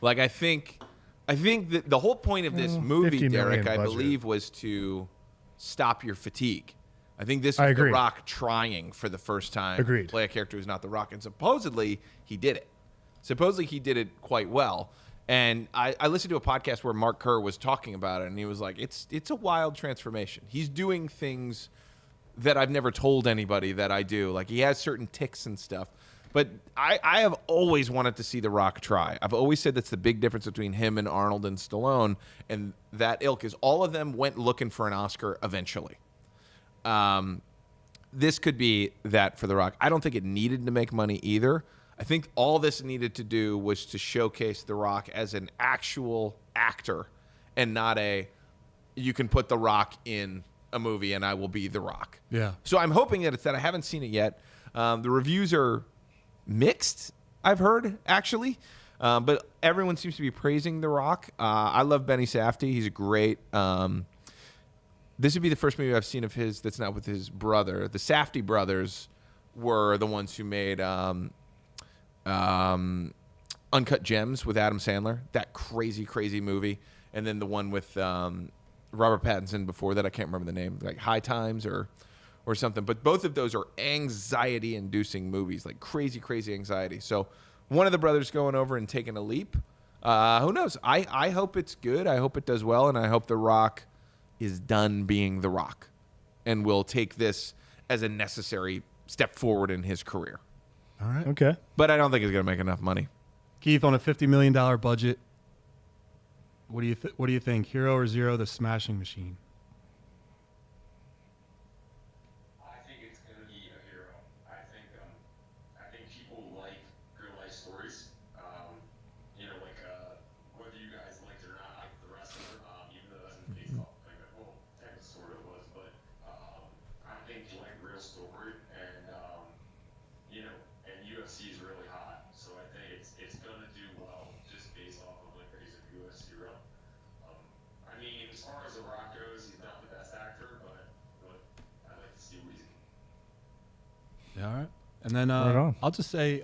Like I think that the whole point of this movie, 50 million Derek, I budget. believe, was to stop your fatigue. I think this I was The agree. Rock trying for the first time Agreed. to play a character who's not The Rock, and supposedly he did it. Supposedly he did it quite well. And I listened to a podcast where Mark Kerr was talking about it, and he was like, it's a wild transformation. He's doing things that I've never told anybody that I do. Like, he has certain tics and stuff. But I have always wanted to see The Rock try. I've always said that's the big difference between him and Arnold and Stallone, and that ilk is all of them went looking for an Oscar eventually. This could be that for The Rock. I don't think it needed to make money either. I think all this needed to do was to showcase The Rock as an actual actor and not you can put The Rock in a movie and I will be The Rock. Yeah. So I'm hoping that it's that. I haven't seen it yet. The reviews are mixed, I've heard, actually. But everyone seems to be praising The Rock. I love Benny Safdie. He's great. This would be the first movie I've seen of his that's not with his brother. The Safdie brothers were the ones who made Uncut Gems with Adam Sandler. That crazy, crazy movie. And then the one with Robert Pattinson before that. I can't remember the name. Like High Times or something. But both of those are anxiety-inducing movies. Like crazy, crazy anxiety. So one of the brothers going over and taking a leap. Who knows? I hope it's good. I hope it does well. And I hope The Rock is done being The Rock and will take this as a necessary step forward in his career. All right. Okay. But I don't think it's going to make enough money. Keith, on a $50 million budget, what do you think? Hero or Zero, The Smashing Machine? I think it's gonna be a hero. I think people like real life stories. Like All right. And then Right on. I'll just say,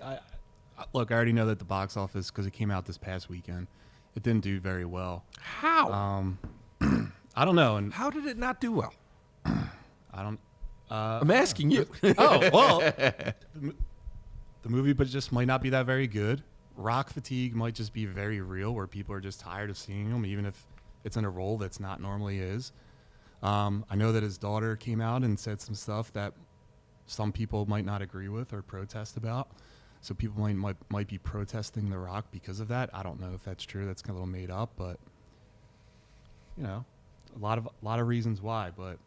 look, I already know that the box office, because it came out this past weekend, it didn't do very well. How? I don't know. And How did it not do well? I don't. I'm asking you. Oh, well, the movie but just might not be that very good. Rock fatigue might just be very real, where people are just tired of seeing him, even if it's in a role that's not normally his. I know that his daughter came out and said some stuff that some people might not agree with or protest about. So people might be protesting The Rock because of that. I don't know if that's true. That's kind of a little made up, but you know, a lot of reasons why. But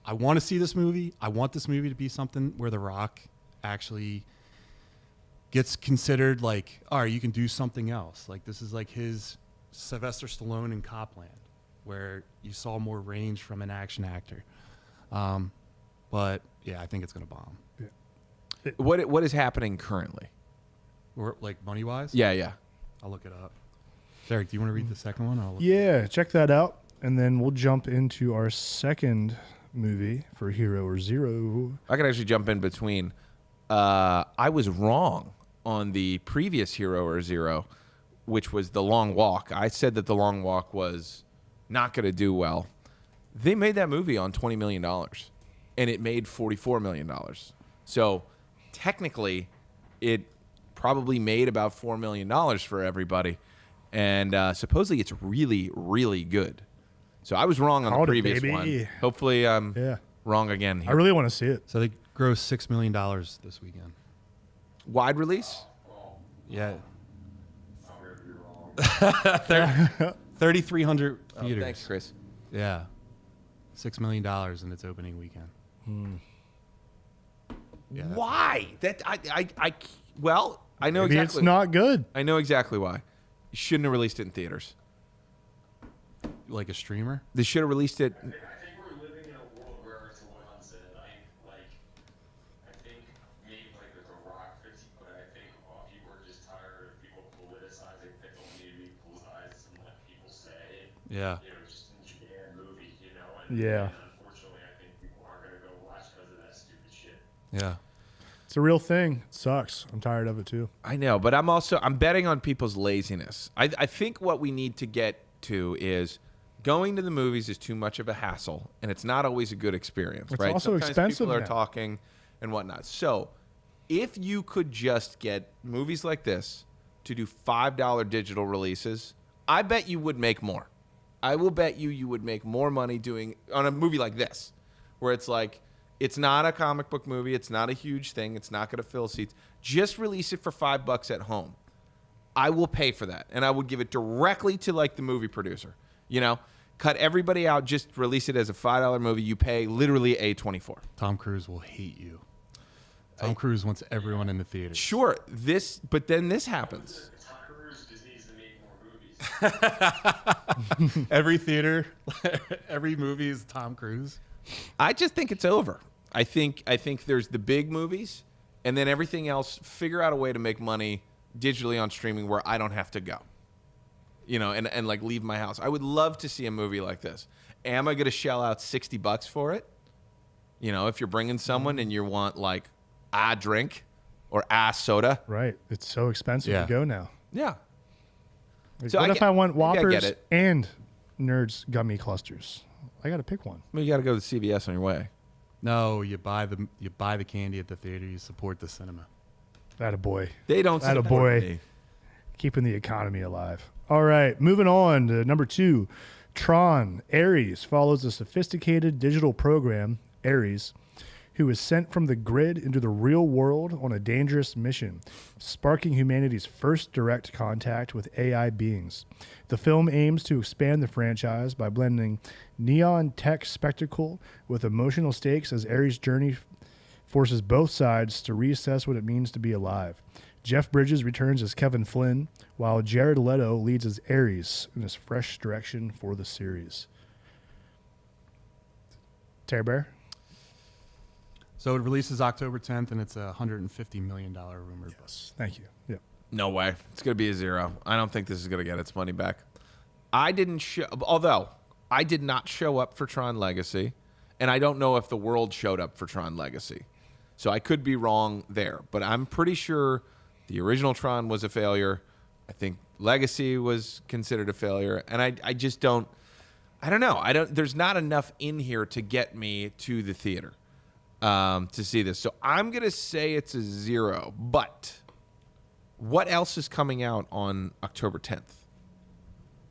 I want to see this movie. I want this movie to be something where The Rock actually gets considered like, all right, you can do something else. Like this is like his Sylvester Stallone in Copland, where you saw more range from an action actor. But yeah, I think it's gonna bomb. What is happening currently? Or like money wise. Yeah. I'll look it up. Derek, do you want to read the second one? I'll look Yeah, check that out. And then we'll jump into our second movie for Hero or Zero. I can actually jump in between. I was wrong on the previous Hero or Zero, which was The Long Walk. I said that The Long Walk was not going to do well. They made that movie on $20 million, and it made $44 million. So technically, it probably made about $4 million for everybody. And supposedly it's really, really good. So I was wrong on the Called it, previous baby. one. Hopefully I'm Yeah. wrong again I here. really want to see it. So they grossed $6 million this weekend. Wide release? Yeah. I'm gonna be wrong. 3,300 Oh, theaters. thanks, Chris. Yeah. $6 million in its opening weekend. Yeah, that's- Why? That well, I know Maybe exactly. it's not good. I know exactly why. You shouldn't have released it in theaters. Like a streamer? They should have released it. I think we're living in a world where it's what Hunt said. I think maybe like with the Rock fatigue, but I think people are just tired of people politicizing things on TV, politicize and let people say, Yeah. just enjoy a movie, And, Yeah. and unfortunately, I think people aren't gonna go watch because of that stupid shit. Yeah. It's a real thing. It sucks. I'm tired of it too. I know, but I'm betting on people's laziness. I think what we need to get to is going to the movies is too much of a hassle, and it's not always a good experience, It's right? also Sometimes expensive people are now. talking and whatnot. So if you could just get movies like this to do $5 digital releases, I bet you would make more. I will bet you would make more money doing on a movie like this, where it's like, it's not a comic book movie. It's not a huge thing. It's not going to fill seats. Just release it for $5 at home. I will pay for that, and I would give it directly to like the movie producer. Cut everybody out. Just release it as a $5 movie. You pay literally $24. Tom Cruise will hate you. Tom Cruise wants everyone in the theater. Sure, but then this happens. Tom Cruise just needs to make more movies. Every theater, every movie is Tom Cruise. I just think it's over. I think there's the big movies, and then everything else. Figure out a way to make money digitally on streaming where I don't have to go. And like leave my house. I would love to see a movie like this. Am I going to shell out $60 for it? If you're bringing someone and you want like a drink or a soda. Right. It's so expensive Yeah. to go now. Yeah. Like, So what I if get- I want maybe I get Whoppers it. and Nerds gummy clusters? I got to pick one. Well, you got to go to CVS on your way. No, you buy the candy at the theater. You support the cinema. That a boy. They don't Atta support boy. me. Keeping the economy alive. All right, moving on to number 2. Tron, Ares follows a sophisticated digital program, Ares, who is sent from the grid into the real world on a dangerous mission, sparking humanity's first direct contact with AI beings. The film aims to expand the franchise by blending neon tech spectacle with emotional stakes as Ares' journey forces both sides to reassess what it means to be alive. Jeff Bridges returns as Kevin Flynn, while Jared Leto leads as Ares in his fresh direction for the series. Terry Bear? So it releases October 10th, and it's a $150 million rumor. Yes. Thank you. Yeah. No way. It's going to be a 0. I don't think this is going to get its money back. Although I did not show up for Tron Legacy, and I don't know if the world showed up for Tron Legacy. So I could be wrong there, but I'm pretty sure the original Tron was a failure. I think Legacy was considered a failure, and I just don't. I don't know. There's not enough in here to get me to the theater to see this. So I'm gonna say it's a 0. But what else is coming out on October 10th?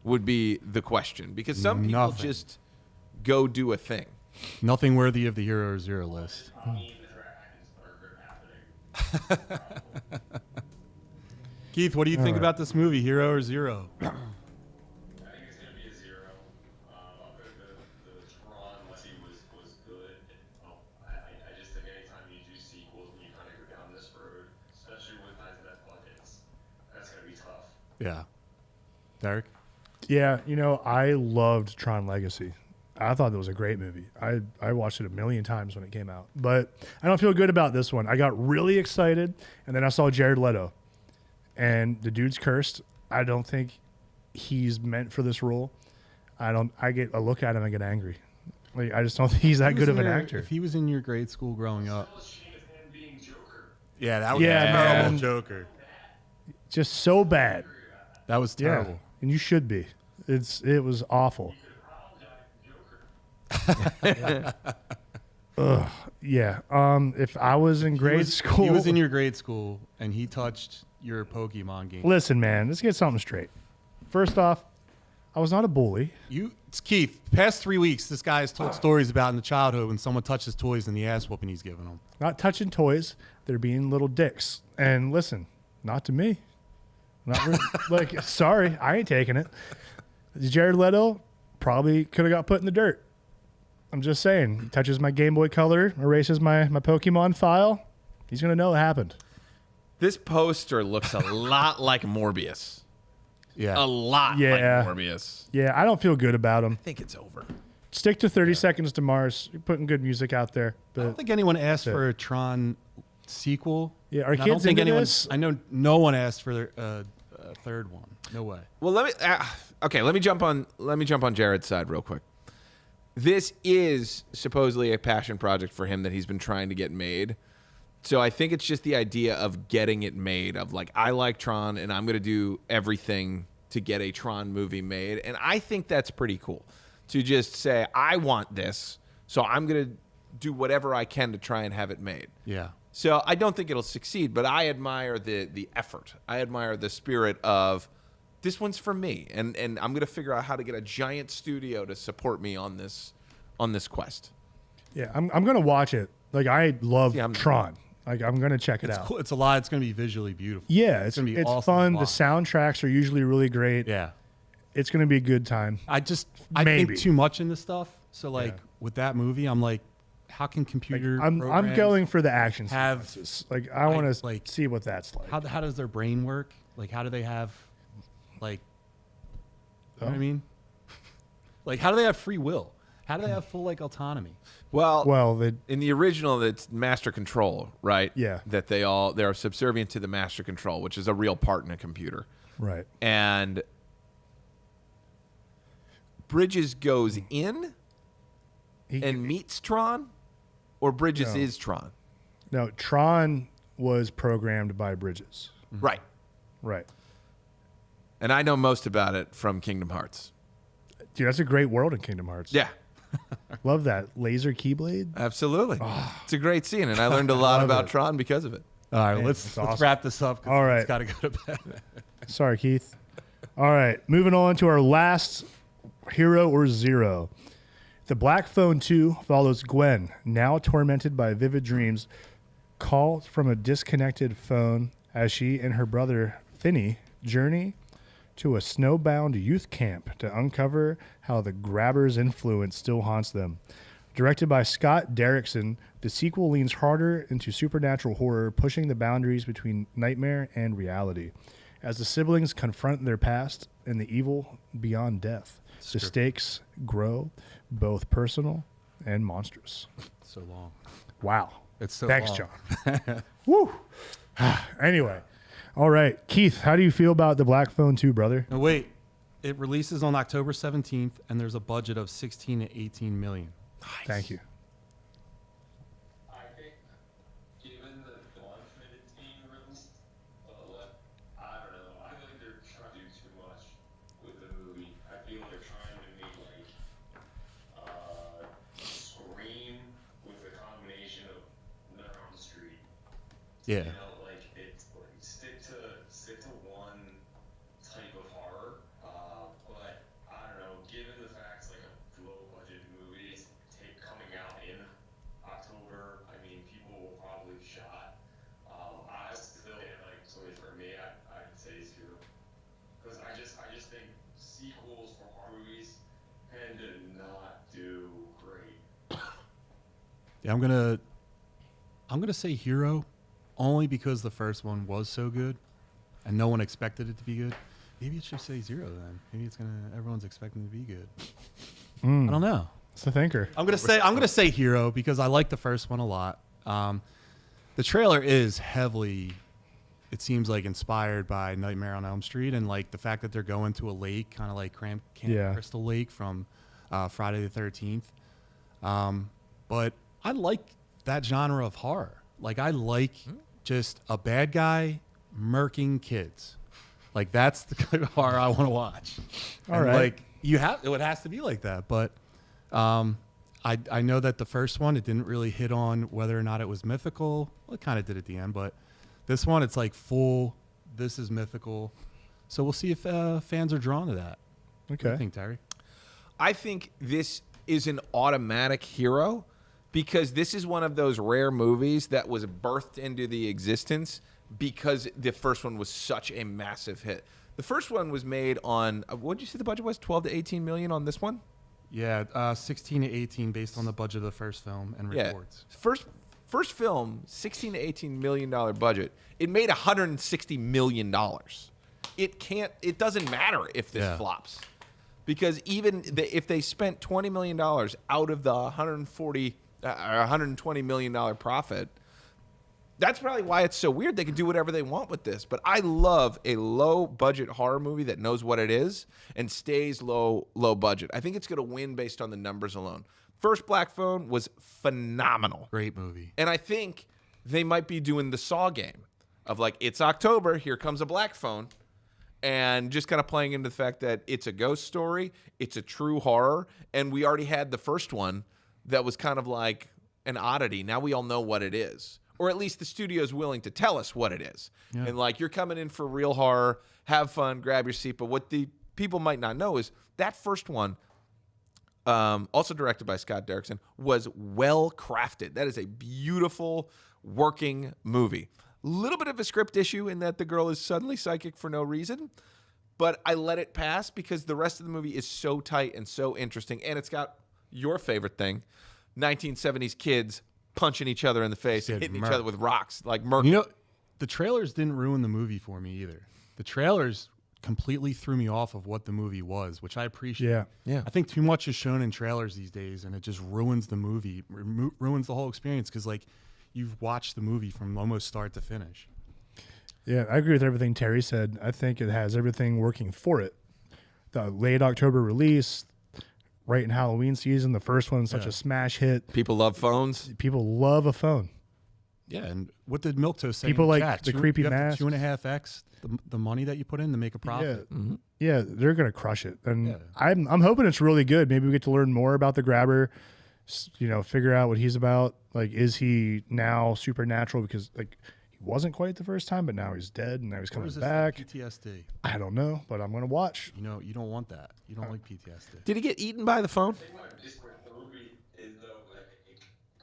Would be the question, because some people Nothing. just go do a thing. Nothing worthy of the Hero or Zero list. Keith, what do you think about this movie, Hero or Zero? I think it's going to be a 0. The Tron Legacy was good. I just think anytime you do sequels and you kind of go down this road, especially with Knights of Death buckets, that's going to be tough. Yeah. Derek? Yeah, I loved Tron Legacy. I thought it was a great movie. I watched it a million times when it came out. But I don't feel good about this one. I got really excited, and then I saw Jared Leto. And the dude's cursed. I don't think he's meant for this role. I get a look at him and get angry. Like, I just don't think he's that good of an actor. If he was in your grade school growing up. Still a shame of him being Joker. Yeah, that was Yeah, a terrible man. Joker. Just so bad. That was terrible. Yeah. And you should be. It was awful. Ugh. Yeah. If I was in grade school, He was in your grade school, and he touched your Pokemon game. Listen, man, let's get something straight. First off, I was not a bully. It's Keith. Past 3 weeks, this guy has told stories about in the childhood when someone touches toys and the ass whooping he's giving them. Not touching toys. They're being little dicks. And listen, not to me. Not really, like, sorry, I ain't taking it. Jared Leto probably could have got put in the dirt. I'm just saying. He touches my Game Boy Color, erases my Pokemon file. He's going to know it happened. This poster looks a lot like Morbius. Yeah. A lot Yeah. like Morbius. Yeah, I don't feel good about him. I think it's over. Stick to 30 Seconds to Mars. You're putting good music out there. I don't But think anyone asked That's it. for a Tron sequel. Yeah, are And I don't kids think into anyone. this? I know no one asked for a third one. No way. Well, let me jump on Jared's side real quick. This is supposedly a passion project for him that he's been trying to get made. So I think it's just the idea of getting it made, of like, I like Tron and I'm going to do everything to get a Tron movie made. And I think that's pretty cool to just say, I want this, so I'm going to do whatever I can to try and have it made. Yeah. So I don't think it'll succeed, but I admire the effort. I admire the spirit of, this one's for me, and I'm going to figure out how to get a giant studio to support me on this quest. yeah, I'm going to watch it. Like, I love Yeah, I'm- Tron. Like, I'm going to check it It's out. cool. It's a lot. It's going to be visually beautiful. Yeah, it's gonna be it's awesome to fun. The watch. soundtracks are usually really great. Yeah. It's going to be a good time. I Maybe. think too much into stuff. So like Yeah. with that movie, I'm like, how can computer? I'm programs going for the action have- sequences. Like, I want to like- see what that's like. How does their brain work? Like how do they have, like, you know what I mean? Like how do they have free will? How do they have full like autonomy? Well, In the original, it's master control, right? Yeah. That they're subservient to the master control, which is a real part in a computer. right. And Bridges goes in He- and meets Tron, or Bridges No. is Tron? No, Tron was programmed by Bridges. Right. Right. And I know most about it from Kingdom Hearts. Dude, that's a great world in Kingdom Hearts. Yeah, Love that. Laser Keyblade. absolutely. It's a great scene, and I learned a lot Love about it. Tron because of it. All right, Man, let's that's awesome. wrap this up. 'Cause All right. it's got to go to bed. Sorry, Keith. All right, moving on to our last Hero or Zero. The Black Phone 2 follows Gwen, now tormented by vivid dreams, called from a disconnected phone as she and her brother Finney journey to a snowbound youth camp to uncover how the grabber's influence still haunts them. Directed by Scott Derrickson, the sequel leans harder into supernatural horror, pushing the boundaries between nightmare and reality. As the siblings confront their past and the evil beyond death, the stakes grow, both personal and monstrous. So long. Wow. It's so Thanks, long. John. Woo. Anyway. All right. Keith, how do you feel about the Black Phone 2, brother? No, wait. It releases on October 17th, and there's a budget of 16 to 18 million. Thank you. I think, Yeah. You know, like it's like stick to one type of horror. But I don't know, given the facts like a low budget movies coming out in October, I mean people will probably be shot. I still like so for me I'd say zero. Because I just think sequels for horror movies tend to not do great. Yeah, I'm gonna say Hero, only because the first one was so good, and no one expected it to be good. Maybe it should say zero then. Maybe everyone's expecting it to be good. I don't know. It's the thinker. I'm gonna say Hero because I like the first one a lot. The trailer is heavily, it seems like, inspired by Nightmare on Elm Street, and like the fact that they're going to a lake, kind of like Camp Crystal Lake from Friday the 13th. But I like that genre of horror. Like I like just a bad guy murking kids. Like that's the kind of horror I want to watch. All right. Like it has to be like that. But I know that the first one, it didn't really hit on whether or not it was mythical. Well, it kind of did at the end, but this one, it's like full. This is mythical. So we'll see if fans are drawn to that. Okay. What do you think, Terry? I think this is an automatic hero because this is one of those rare movies that was birthed into the existence because the first one was such a massive hit. The first one was made on, what did you say the budget was? 12 to 18 million on this one? Yeah, 16 to 18 based on the budget of the first film and reports. First film, $16 to $18 million budget. It made $160 million. It doesn't matter if this flops. Because even if they spent $20 million out of the $120 million profit, that's probably why it's so weird. They can do whatever they want with this. But I love a low-budget horror movie that knows what it is and stays low budget. I think it's going to win based on the numbers alone. First Black Phone was phenomenal. Great movie. And I think they might be doing the Saw game of like, it's October, here comes a Black Phone. And just kind of playing into the fact that it's a ghost story, it's a true horror, and we already had the first one that was kind of like an oddity. Now we all know what it is. Or at least the studio's willing to tell us what it is. Yeah. And like, you're coming in for real horror, have fun, grab your seat. But what the people might not know is that first one, also directed by Scott Derrickson, was well crafted. That is a beautiful working movie. Little bit of a script issue in that the girl is suddenly psychic for no reason, but I let it pass because the rest of the movie is so tight and so interesting, and it's got your favorite thing, 1970s kids punching each other in the face and hitting each other with rocks, like murder. You know, the trailers didn't ruin the movie for me either. The trailers completely threw me off of what the movie was, which I appreciate. Yeah. I think too much is shown in trailers these days, and it just ruins the movie, ruins the whole experience because, like, you've watched the movie from almost start to finish. Yeah, I agree with everything Terry said. I think it has everything working for it. The late October release, right in Halloween season, the first one, such a smash hit. People love phones. People love a phone. Yeah, and what did Milktoast say? People in the like chat? the creepy masks. 2.5x the money that you put in to make a profit. Yeah, yeah, they're gonna crush it, and I'm hoping it's really good. Maybe we get to learn more about the grabber. You know, figure out what he's about. Like, is he now supernatural? Because like he wasn't quite the first time, but now he's dead, and now he's coming back. PTSD. I don't know, but I'm gonna watch. You know, you don't want that. You don't like PTSD. Did he get eaten by the phone? This movie is though like a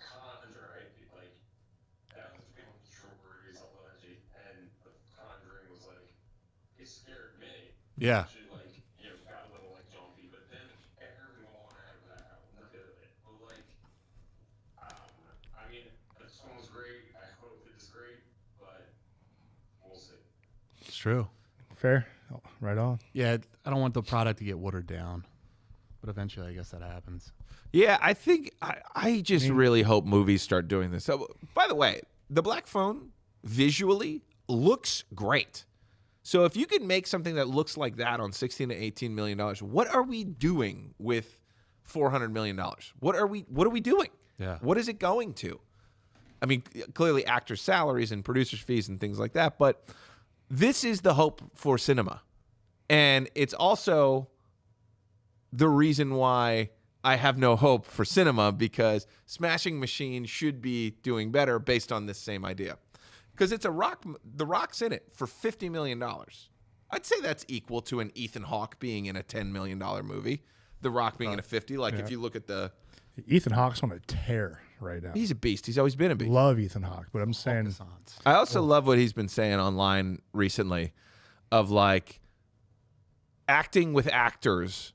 Conjuring, right? Like that was being true psychology, and the Conjuring was like it scared me. Yeah. Actually, like got a little like jumpy, but then everyone had that look at it. But like, I mean, this one was great. I hope it is great, but we'll see. It's true. Fair, right on. Yeah, I don't want the product to get watered down, but eventually I guess that happens. Yeah, I think I just really hope movies start doing this. So, by the way, the Black Phone visually looks great. So if you can make something that looks like that on $16 to $18 million, what are we doing with $400 million? What are we doing? Yeah. What is it going to? I mean, clearly actors' salaries and producers' fees and things like that, but this is the hope for cinema. And it's also the reason why I have no hope for cinema, because Smashing Machine should be doing better based on this same idea. because it's a Rock. The Rock's in it for $50 million. I'd say that's equal to an Ethan Hawke being in a $10 million movie. The Rock being in a 50. Like if you look at the Ethan Hawke's on a tear right now. he's a beast. He's always been a beast. Love Ethan Hawke, but I'm saying I also love what he's been saying online recently of like acting with actors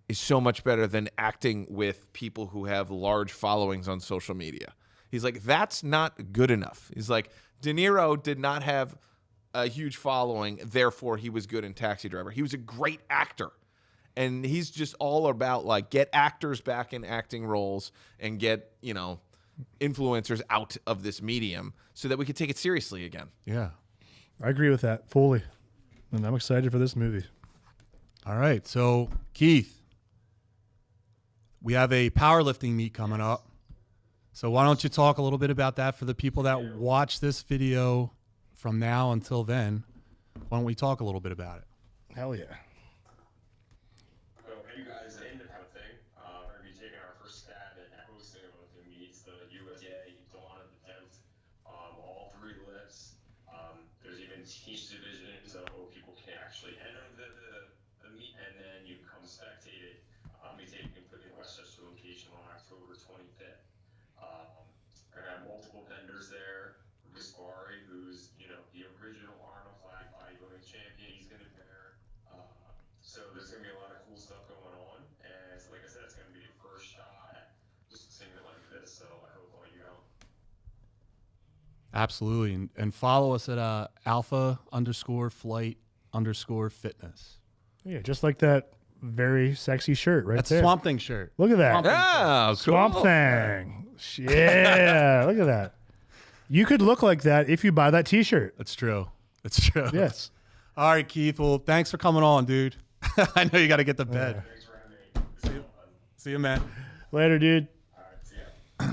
is so much better than acting with people who have large followings on social media. He's like, that's not good enough. He's like, De Niro did not have a huge following, therefore he was good in Taxi Driver. He was a great actor. And he's just all about like get actors back in acting roles and get, you know, influencers out of this medium so that we could take it seriously again. Yeah. I agree with that fully. And I'm excited for this movie. All right. So, Keith, we have a powerlifting meet coming up. So why don't you talk a little bit about that for the people that watch this video from now until then? Why don't we talk a little bit about it? Hell yeah. So, hey, you guys, in the kind of thing, we're going to be taking our first stab at hosting one of the meets, the USDA, Dawn of the 10th, all 3 lifts. There's even teach divisions, so people can actually enter the meet, and then you come spectate it. We take it completely in Westchester location on October 25th. We're going to have multiple vendors there. Gaspari, who's, you know, the original Arnold Flag bodybuilding champion, he's going to be there. So there's going to be a lot of cool stuff going on. And so, like I said, it's going to be the first shot at just something like this. So I hope all you know. Absolutely. And follow us at alpha_flight_fitness. Yeah, just like that very sexy shirt right That's there. Swamp Thing shirt. Look at that. Oh, Swamp cool. Thing. Yeah, look at that. You could look like that if you buy that T-shirt. That's true. It's true. Yes. All right, Keith. Well, thanks for coming on, dude. I know you got to get to bed. Thanks for having me. It's all fun. See you, man. Later, dude. All right, see ya.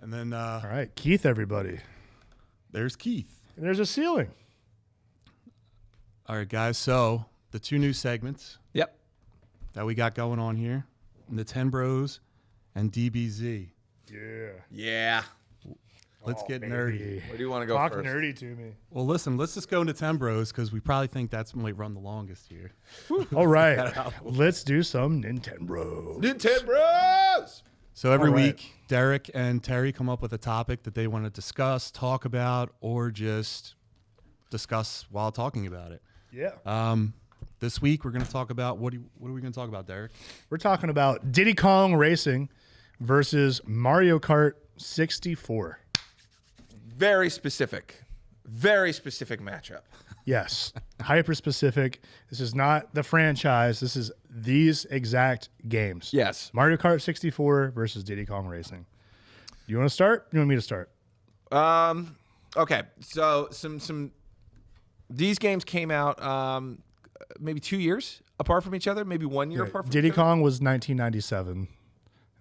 And then All right, Keith, everybody. there's Keith. And there's a ceiling. All right, guys. So the 2 new segments Yep. that we got going on here, Nintenbros and DBZ. Yeah. Yeah. Let's get nerdy. Where do you want to go Talk first? nerdy to me. Well, listen, let's just go Nintenbros because we probably think that's might run the longest here. All right. Let's do some Nintenbros. Nintenbros! So every All right. week, Derek and Terry come up with a topic that they want to discuss, talk about, or just discuss while talking about it. Yeah. This week, we're going to talk about what are we going to talk about, Derek? We're talking about Diddy Kong Racing versus Mario Kart 64. Very specific matchup. Yes. Hyper specific. This is not the franchise. This is these exact games. Yes. Mario Kart 64 versus Diddy Kong Racing. You want to start? You want me to start? Okay. So some these games came out maybe 2 years apart from each other, maybe 1 year apart from Diddy each other. Kong was 1997.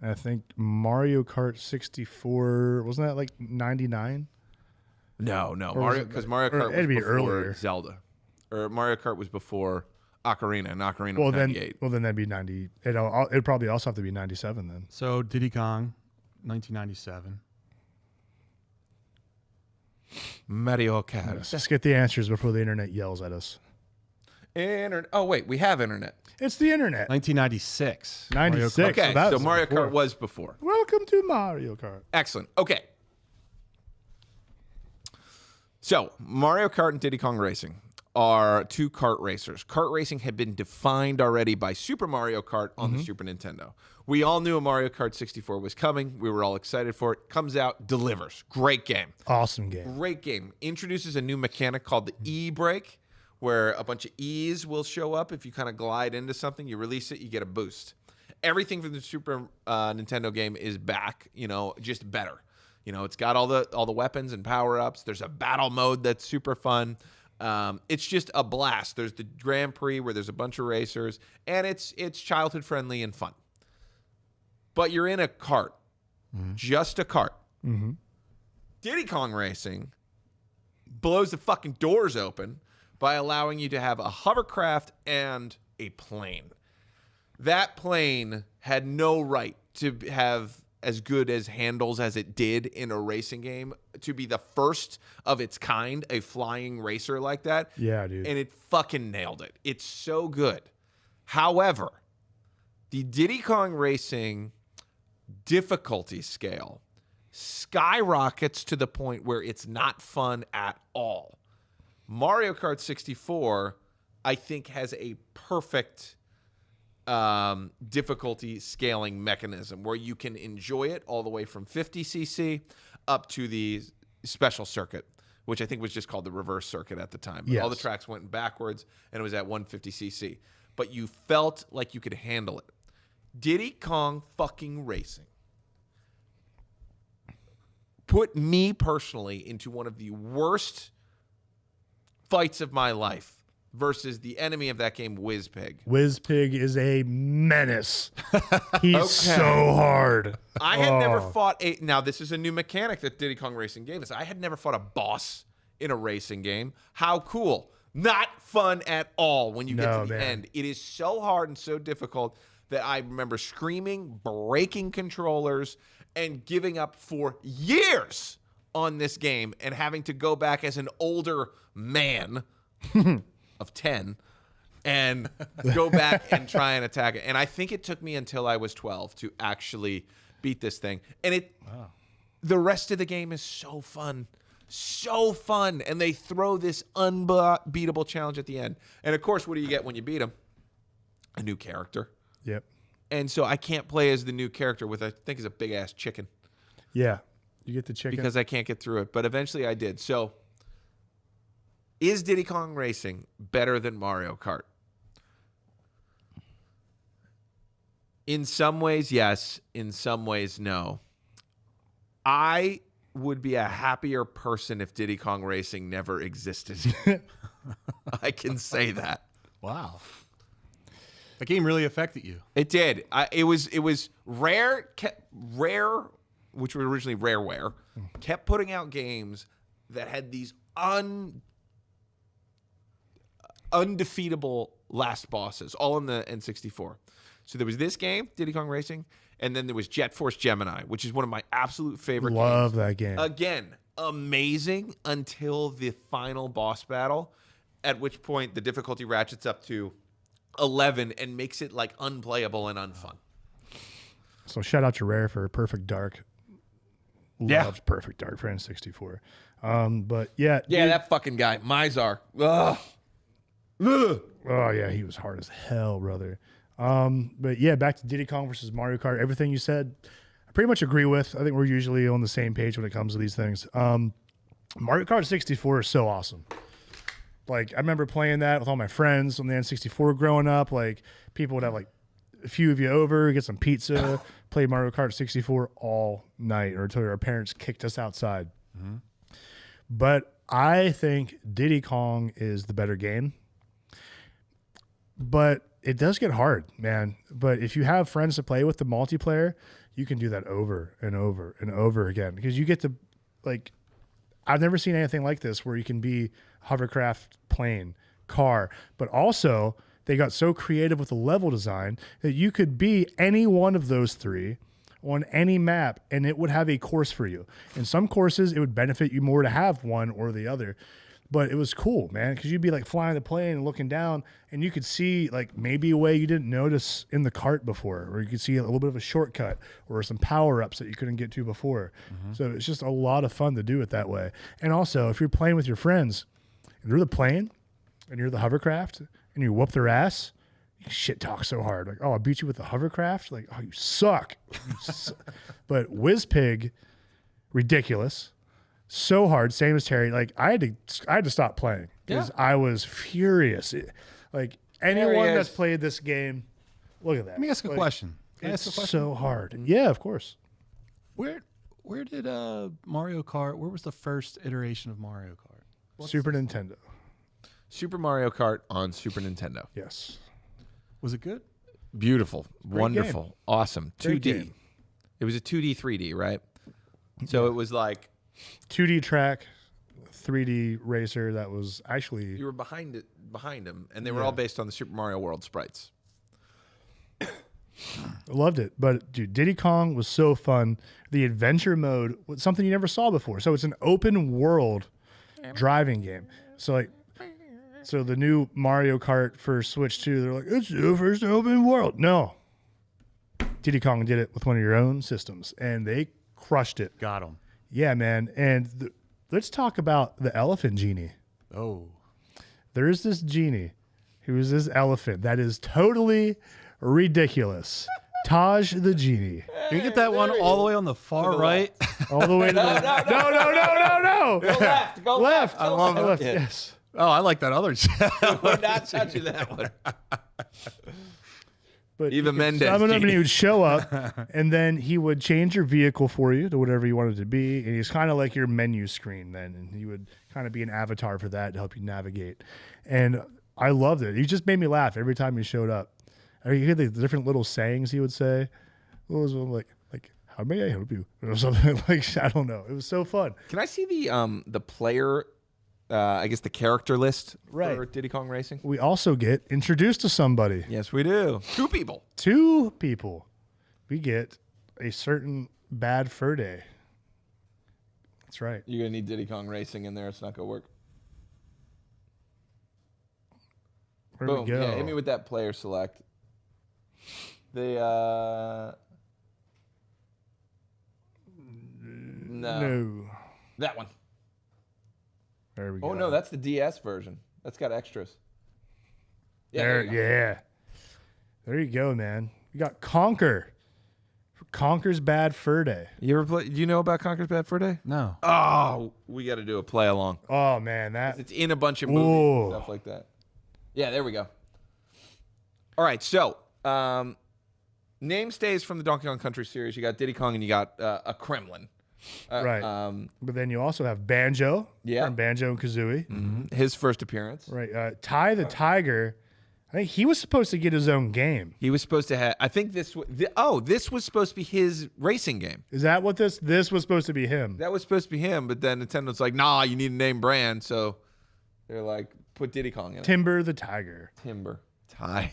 And I think Mario Kart 64, wasn't that like 99? No, was Mario it- because Mario or Kart was it'd be before earlier. Zelda, or Mario Kart was before Ocarina, and Ocarina Well, was then, 98. that'd be 90. It'd probably also have to be 97 then. So Diddy Kong, 1997. Mario Kart. Let's just get the answers before the internet yells at us. Internet. Oh wait, we have internet. It's the internet. 1996. 96. Mario Kart. Okay, that so was Mario before. Kart was before. Welcome to Mario Kart. Excellent. Okay. So, Mario Kart and Diddy Kong Racing are two kart racers. Kart racing had been defined already by Super Mario Kart on the Super Nintendo. We all knew a Mario Kart 64 was coming. We were all excited for it. Comes out, delivers. Great game. Awesome game. Great game. Introduces a new mechanic called the E-brake, where a bunch of E's will show up. If you kind of glide into something, you release it, you get a boost. Everything from the Super Nintendo game is back, just better. It's got all the weapons and power-ups. There's a battle mode that's super fun. It's just a blast. There's the Grand Prix where there's a bunch of racers, and it's childhood friendly and fun. But you're in a kart, just a kart. Mm-hmm. Diddy Kong Racing blows the fucking doors open by allowing you to have a hovercraft and a plane. That plane had no right to have as good as handles as it did in a racing game to be the first of its kind, a flying racer like that. Yeah, dude. And it fucking nailed it. It's so good. However, the Diddy Kong Racing difficulty scale skyrockets to the point where it's not fun at all. Mario Kart 64, I think, has a perfect difficulty scaling mechanism where you can enjoy it all the way from 50cc up to the special circuit, which I think was just called the reverse circuit at the time. Yes. All the tracks went backwards, and it was at 150cc. But you felt like you could handle it. Diddy Kong fucking Racing put me personally into one of the worst fights of my life versus the enemy of that game, Whizpig. Whizpig is a menace. He's so hard. I had never fought a... Now, this is a new mechanic that Diddy Kong Racing gave us. I had never fought a boss in a racing game. How cool. Not fun at all when you get to the end. It is so hard and so difficult that I remember screaming, breaking controllers, and giving up for years on this game and having to go back as an older man of 10 and go back and try and attack it. And I think it took me until I was 12 to actually beat this thing. And the rest of the game is so fun. So fun. And they throw this unbeatable challenge at the end. And of course, what do you get when you beat them? A new character. Yep. And so I can't play as the new character with, I think, is a big-ass chicken. Yeah. You get the chicken. Because I can't get through it. But eventually I did. So is Diddy Kong Racing better than Mario Kart? In some ways, yes. In some ways, no. I would be a happier person if Diddy Kong Racing never existed. I can say that. Wow. The game really affected you. It did. It was Rare, which was originally Rareware, kept putting out games that had these undefeatable last bosses, all in the N64. So there was this game, Diddy Kong Racing, and then there was Jet Force Gemini, which is one of my absolute favorite games. Love that game. Again, amazing until the final boss battle, at which point the difficulty ratchets up to 11 and makes it like unplayable and unfun. So shout out to Rare for Perfect Dark. Loved Perfect Dark for N64. But yeah. Yeah, that fucking guy, Mizar. Ugh. Oh yeah, he was hard as hell, brother. But yeah, back to Diddy Kong versus Mario Kart. Everything you said, I pretty much agree with. I think we're usually on the same page when it comes to these things. Mario Kart 64 is so awesome. Like, I remember playing that with all my friends on the N64 growing up. Like, people would have like a few of you over, get some pizza, play Mario Kart 64 all night, or until our parents kicked us outside. Mm-hmm. But I think Diddy Kong is the better game. But it does get hard, man. But if you have friends to play with the multiplayer, you can do that over and over and over again. Because you get to, like, I've never seen anything like this where you can be hovercraft, plane, car. But also, they got so creative with the level design that you could be any one of those three on any map, and it would have a course for you. In some courses, it would benefit you more to have one or the other. But it was cool, man, because you'd be like flying the plane and looking down, and you could see like maybe a way you didn't notice in the kart before, or you could see a little bit of a shortcut or some power-ups that you couldn't get to before. Mm-hmm. So it's just a lot of fun to do it that way. And also, if you're playing with your friends, and you're the plane, and you're the hovercraft, and you whoop their ass, you shit talk so hard. Like, oh, I beat you with the hovercraft? Like, oh, you suck. But Whizpig, ridiculous. So hard, same as Terry. Like, I had to stop playing because I was furious. Like, anyone that's played this game, look at that. Let me ask a question. Can I It's ask a question? so hard. Yeah, of course. Where did Mario Kart? Where was the first iteration of Mario Kart? Super Nintendo. Super Mario Kart on Super Nintendo. Yes. Was it good? Beautiful. Wonderful. game. Awesome. Great 2D. game. It was a 2D, 3D, right? So it was like 2D track, 3D racer. That was actually you were behind him, and they were all based on the Super Mario World sprites. Loved it. But dude, Diddy Kong was so fun. The adventure mode was something you never saw before. So it's an open world driving game. So the new Mario Kart for Switch 2, they're like, it's the first open world. No. Diddy Kong did it with one of your own systems, and they crushed it. Got him. Yeah, man. And let's talk about the elephant genie. Oh. There is this genie who is this elephant that is totally ridiculous. Taj the genie. Can you get that one all the way on the far right? All the way to the no. Go left. Go left. I love it. Left, yes. Oh, I like that other. We're not touching that one. But Even Mendez summon him and genie. he would show up, and then he would change your vehicle for you to whatever you wanted to be. And he's kind of like your menu screen then, and he would kind of be an avatar for that to help you navigate. And I loved it. He just made me laugh every time he showed up. I mean, you hear the different little sayings he would say. What was one like how may I help you or something like I don't know. It was so fun. Can I see the player? I guess the character list Right. for Diddy Kong Racing. We also get introduced to somebody. Yes, we do. 2 people. 2 people. We get a certain Bad Fur Day. That's right. You're gonna need Diddy Kong Racing in there. It's not gonna work. Where Boom. we go? Yeah, hit me with that player select. No. No. That one. There we go. Oh no, that's the DS version. That's got extras. There, you go. yeah. There you go, man. You got Conquer. Conquer's Bad Fur Day. You ever play? Do you know about Conker's Bad Fur Day? No. Oh, we got to do a play along. Oh man, that It's in a bunch of movies Ooh. and stuff like that. Yeah, there we go. All right, so name stays from the Donkey Kong Country series. You got Diddy Kong and you got a Kremlin. right. But then you also have Banjo. Yeah. From Banjo and Kazooie. His first appearance. Right. Ty the Tiger. I think he was supposed to get his own game. He was supposed to have. I think this. This was supposed to be his racing game. Is that what this was supposed to be him? That was supposed to be him, but then Nintendo's like, nah, you need a name brand, so they're like, put Diddy Kong in it. Timber the Tiger. Timber. Ty.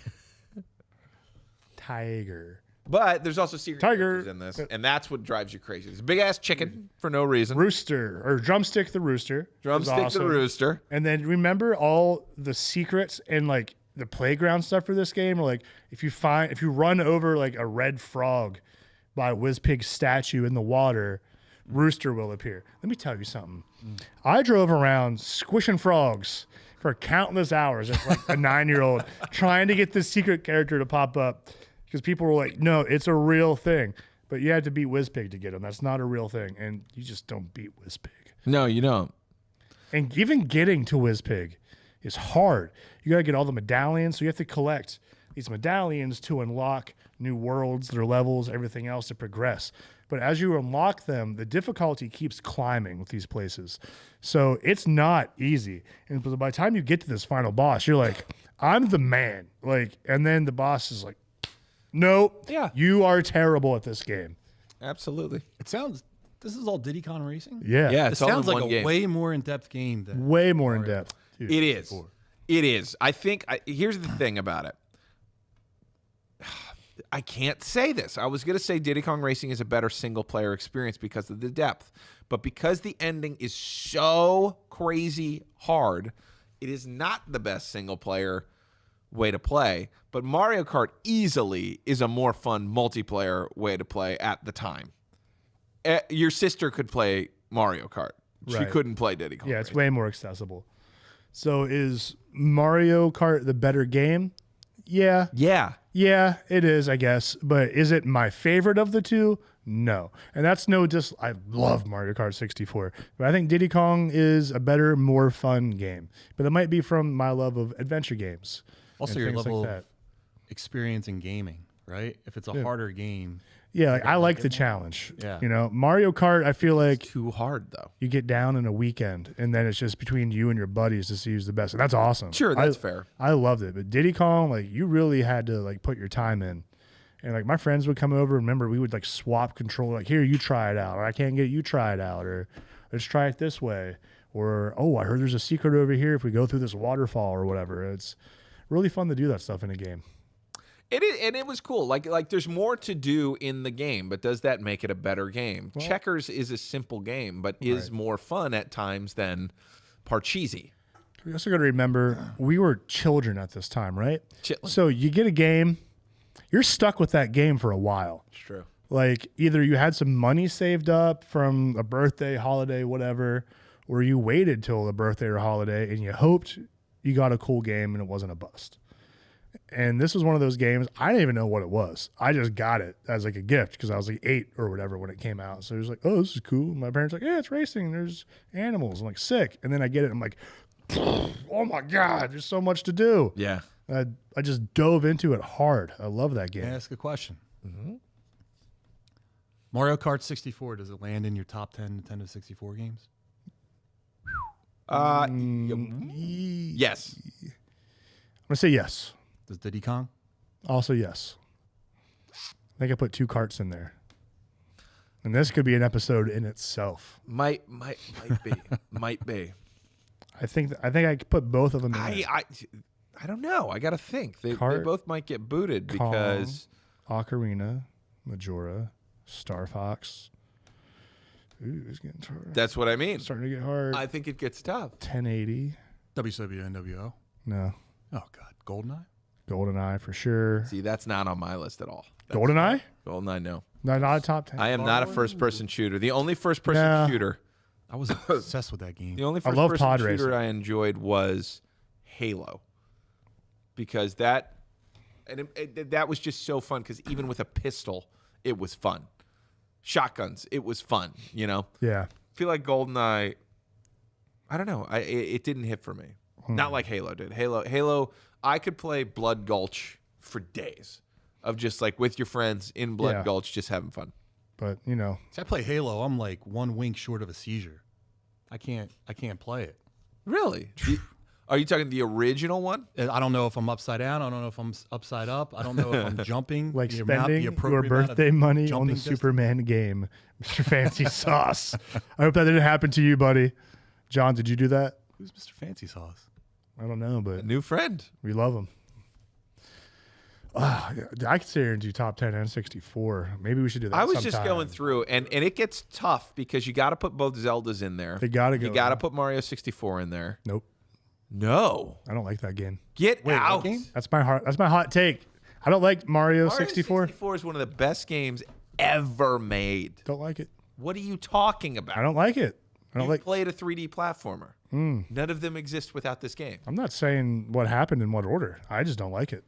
Tiger. But there's also secret Tiger. characters in this, and that's what drives you crazy. There's a big ass chicken for no reason. Rooster or Drumstick the Rooster. Drumstick was awesome. the rooster. And then remember all the secrets and like the playground stuff for this game. Like if you run over like a red frog by a Whizpig statue in the water, Rooster will appear. Let me tell you something. I drove around squishing frogs for countless hours as like a 9-year-old trying to get this secret character to pop up because people were like, no, it's a real thing. But you had to beat Whizpig to get him. That's not a real thing. And you just don't beat Whizpig. No, you don't. And even getting to Whizpig is hard. You got to get all the medallions. So you have to collect these medallions to unlock new worlds, their levels, everything else to progress. But as you unlock them, the difficulty keeps climbing with these places. So it's not easy. And by the time you get to this final boss, you're like, I'm the man. Like, and then the boss is like, nope. Yeah. You are terrible at this game. Absolutely. This is all Diddy Kong Racing? Yeah. Yeah, It it's all in sounds like one a game. way more in-depth game than Way more in depth. Dude, It is. It is. I think here's the thing about it. I can't say this. I was going to say Diddy Kong Racing is a better single-player experience because of the depth. But because the ending is so crazy hard, it is not the best single-player way to play. But Mario Kart easily is a more fun multiplayer way to play at the time. Your sister could play Mario Kart. She Right. couldn't play Diddy Kong Yeah, it's Racing. way more accessible. So is Mario Kart the better game? Yeah. Yeah. Yeah, it is, I guess. But is it my favorite of the two? No. And that's I love Mario Kart 64. But I think Diddy Kong is a better, more fun game. But it might be from my love of adventure games. also and your things level like of that. experience in gaming, right? If it's a harder game, Yeah, like I like the challenge. Yeah. You know, Mario Kart, I feel like Too hard, though. you get down in a weekend and then it's just between you and your buddies to see who's the best. And that's awesome. Sure, that's fair. I loved it. But Diddy Kong, like you really had to like put your time in. And like my friends would come over. Remember, we would like swap control. Like, here, you try it out. Or I can't get you try it out. Or let's try it this way. Or, oh, I heard there's a secret over here if we go through this waterfall or whatever. It's really fun to do that stuff in a game. And it was cool. Like there's more to do in the game, but does that make it a better game? Well, Checkers is a simple game, but is more fun at times than Parcheesi. We also got to remember we were children at this time, right? Chitlin. So you get a game, you're stuck with that game for a while. It's true. Like either you had some money saved up from a birthday, holiday, whatever, or you waited till the birthday or holiday and you hoped you got a cool game and it wasn't a bust. And this was one of those games, I didn't even know what it was. I just got it as like a gift because I was like 8 or whatever when it came out. So it was like, oh, this is cool. My parents were like, yeah, it's racing. There's animals. I'm like, sick. And then I get it. I'm like, oh my God, there's so much to do. Yeah. I just dove into it hard. I love that game. Can I ask a question? Mario Kart 64, does it land in your top 10 Nintendo 64 games? Yes. I'm going to say yes. Does Diddy Kong? Also, yes. I think I put 2 carts in there. And this could be an episode in itself. Might be. Might be. I think I could put both of them in there. I don't know. I got to think. They Kart, both might get booted Kong, because Ocarina, Majora, Star Fox. Ooh, it's getting hard. that's what I mean. Starting to get hard. I think it gets tough. 1080. WCW NWO? No. Oh, God. GoldenEye? GoldenEye for sure. See, that's not on my list at all. GoldenEye? GoldenEye, no. No, not a top 10. I am not a first-person shooter. The only first-person Nah. shooter, I was obsessed with that game. the only I love first-person pod shooter racing. I enjoyed was Halo, because that was just so fun. Because even with a pistol, it was fun. Shotguns, it was fun. You know. Yeah. I feel like GoldenEye. I don't know. It didn't hit for me. Not like Halo did. Halo. I could play Blood Gulch for days, of just like with your friends in Blood Yeah. Gulch, just having fun. But, you know, See, I play Halo. I'm like one wink short of a seizure. I can't play it. Really? Are you talking the original one? I don't know if I'm upside down. I don't know if I'm upside up. I don't know if I'm jumping. like the amount- spending the your appropriate amount of birthday money on jumping the distance. Superman game, Mr. Fancy Sauce. I hope that didn't happen to you, buddy. John, did you do that? Who's Mr. Fancy Sauce? I don't know, but A new friend. we love him. I could sit here and do top 10 and 64. Maybe we should do that I was just sometime. going through, and it gets tough because you got to put both Zeldas in there. They gotta go You got to in. put Mario 64 in there. Nope. No. I don't like that game. Get Wait, what out. game? That's my hot take. I don't like Mario Mario 64. 64 is one of the best games ever made. Don't like it. What are you talking about? I don't like it. I don't You like. played a 3D platformer. None of them exist without this game. I'm not saying what happened in what order. I just don't like it.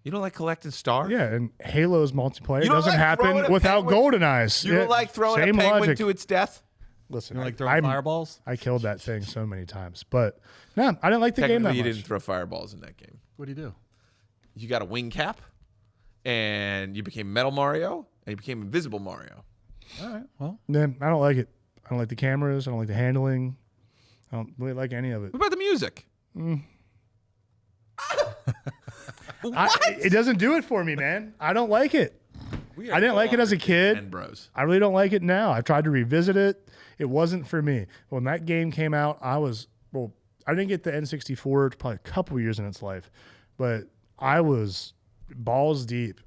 You don't like collecting stars? Yeah, and Halo's multiplayer You don't doesn't like throwing happen a without penguin? golden eyes. You don't like throwing a same penguin logic. to its death? Listen, You know, like I- throwing I'm- fireballs? I killed that thing so many times, but no, I didn't like the game that Technically, you much. didn't throw fireballs in that game. What do you do? You got a wing cap, and you became Metal Mario, and you became Invisible Mario. All right. Well, Nah, I don't like it. I don't like the cameras. I don't like the handling. I don't really like any of it. What about the music? It doesn't do it for me, man. I don't like it. I didn't like it as a kid. Nintenbros. I really don't like it now. I tried to revisit it. It wasn't for me. When that game came out, I didn't get the N64 to probably a couple years in its life, but I was balls deep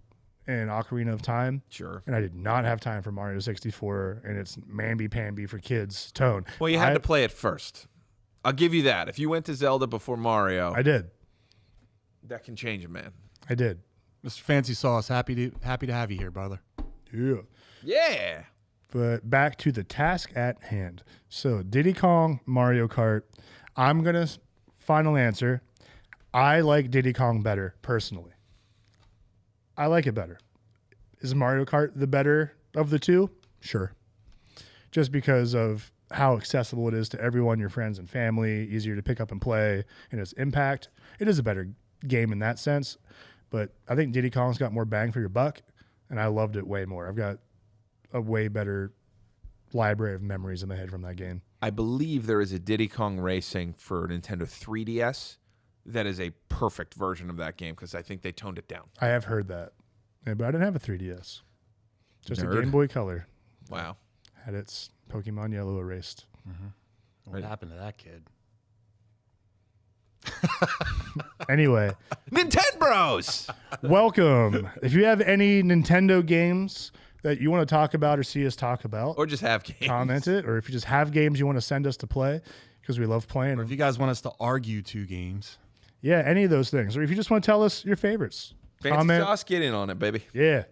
in Ocarina of Time. Sure. And I did not have time for Mario 64 and its mamby-pamby for kids tone. Well, you had to play it first. I'll give you that. If you went to Zelda before Mario, I did. that can change it, man. I did. Mr. Fancy Sauce, happy to have you here, brother. Yeah. Yeah. But back to the task at hand. So Diddy Kong, Mario Kart. I'm going to final answer. I like Diddy Kong better, personally. I like it better. Is Mario Kart the better of the two? Sure. Just because of how accessible it is to everyone, your friends and family, easier to pick up and play, and its impact. It is a better game in that sense. But I think Diddy Kong's got more bang for your buck, and I loved it way more. I've got a way better library of memories in my head from that game. I believe there is a Diddy Kong Racing for Nintendo 3DS that is a perfect version of that game because I think they toned it down. I have heard that. Yeah, but I didn't have a 3DS. Just Nerd. a Game Boy Color. Wow. Had its Pokemon Yellow erased. What happened to that kid? Anyway, Nintenbros. welcome. If you have any Nintendo games that you want to talk about or see us talk about, Or just have games. comment it. Or if you just have games you want to send us to play, because we love playing. Or if you guys want us to argue 2 games. Yeah, any of those things. Or if you just want to tell us your favorites. Fancy comment. sauce, get in on it, baby. Yeah.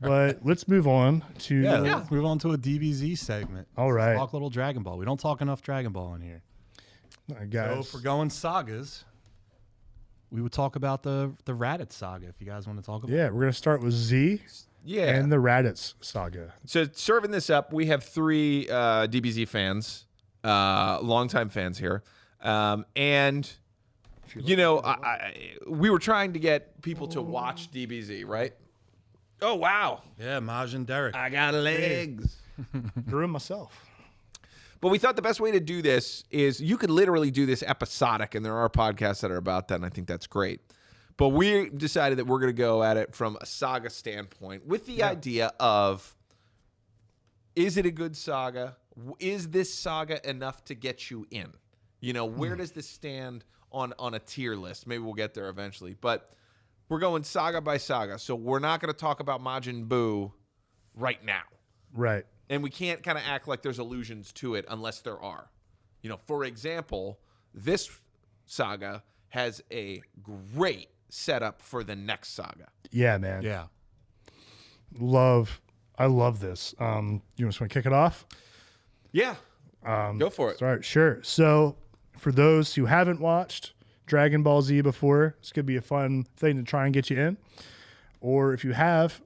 But let's move on to... Yeah, let's move on to a DBZ segment. All right. Let's talk a little Dragon Ball. We don't talk enough Dragon Ball in here. guys. So if we're going sagas, we would talk about the Radditz Saga, if you guys want to talk about it. Yeah, we're going to start with Z Yeah. and the Radditz Saga. So serving this up, we have 3 DBZ fans, longtime fans here. And, you know, we were trying to get people to watch DBZ, right? Oh, wow. Yeah, Maj and Derek. I got legs. Grew them myself. But we thought the best way to do this is you could literally do this episodic, and there are podcasts that are about that, and I think that's great. But we decided that we're going to go at it from a saga standpoint with the idea of, is it a good saga? Is this saga enough to get you in? You know, where does this stand on a tier list? Maybe we'll get there eventually. But we're going saga by saga. So we're not going to talk about Majin Buu right now. Right. And we can't kind of act like there's allusions to it unless there are. You know, for example, this saga has a great setup for the next saga. Yeah, man. Yeah. I love this. You just want to kick it off? Yeah. Go for it. Sorry, sure. So, for those who haven't watched Dragon Ball Z before, this could be a fun thing to try and get you in. Or if you have,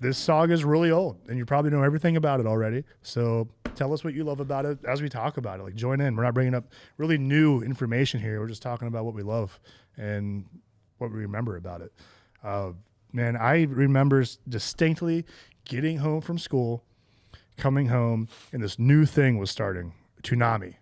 this saga is really old, and you probably know everything about it already. So tell us what you love about it as we talk about it. Like, join in. We're not bringing up really new information here. We're just talking about what we love and what we remember about it. Man, I remember distinctly getting home from school, coming home, and this new thing was starting, Toonami.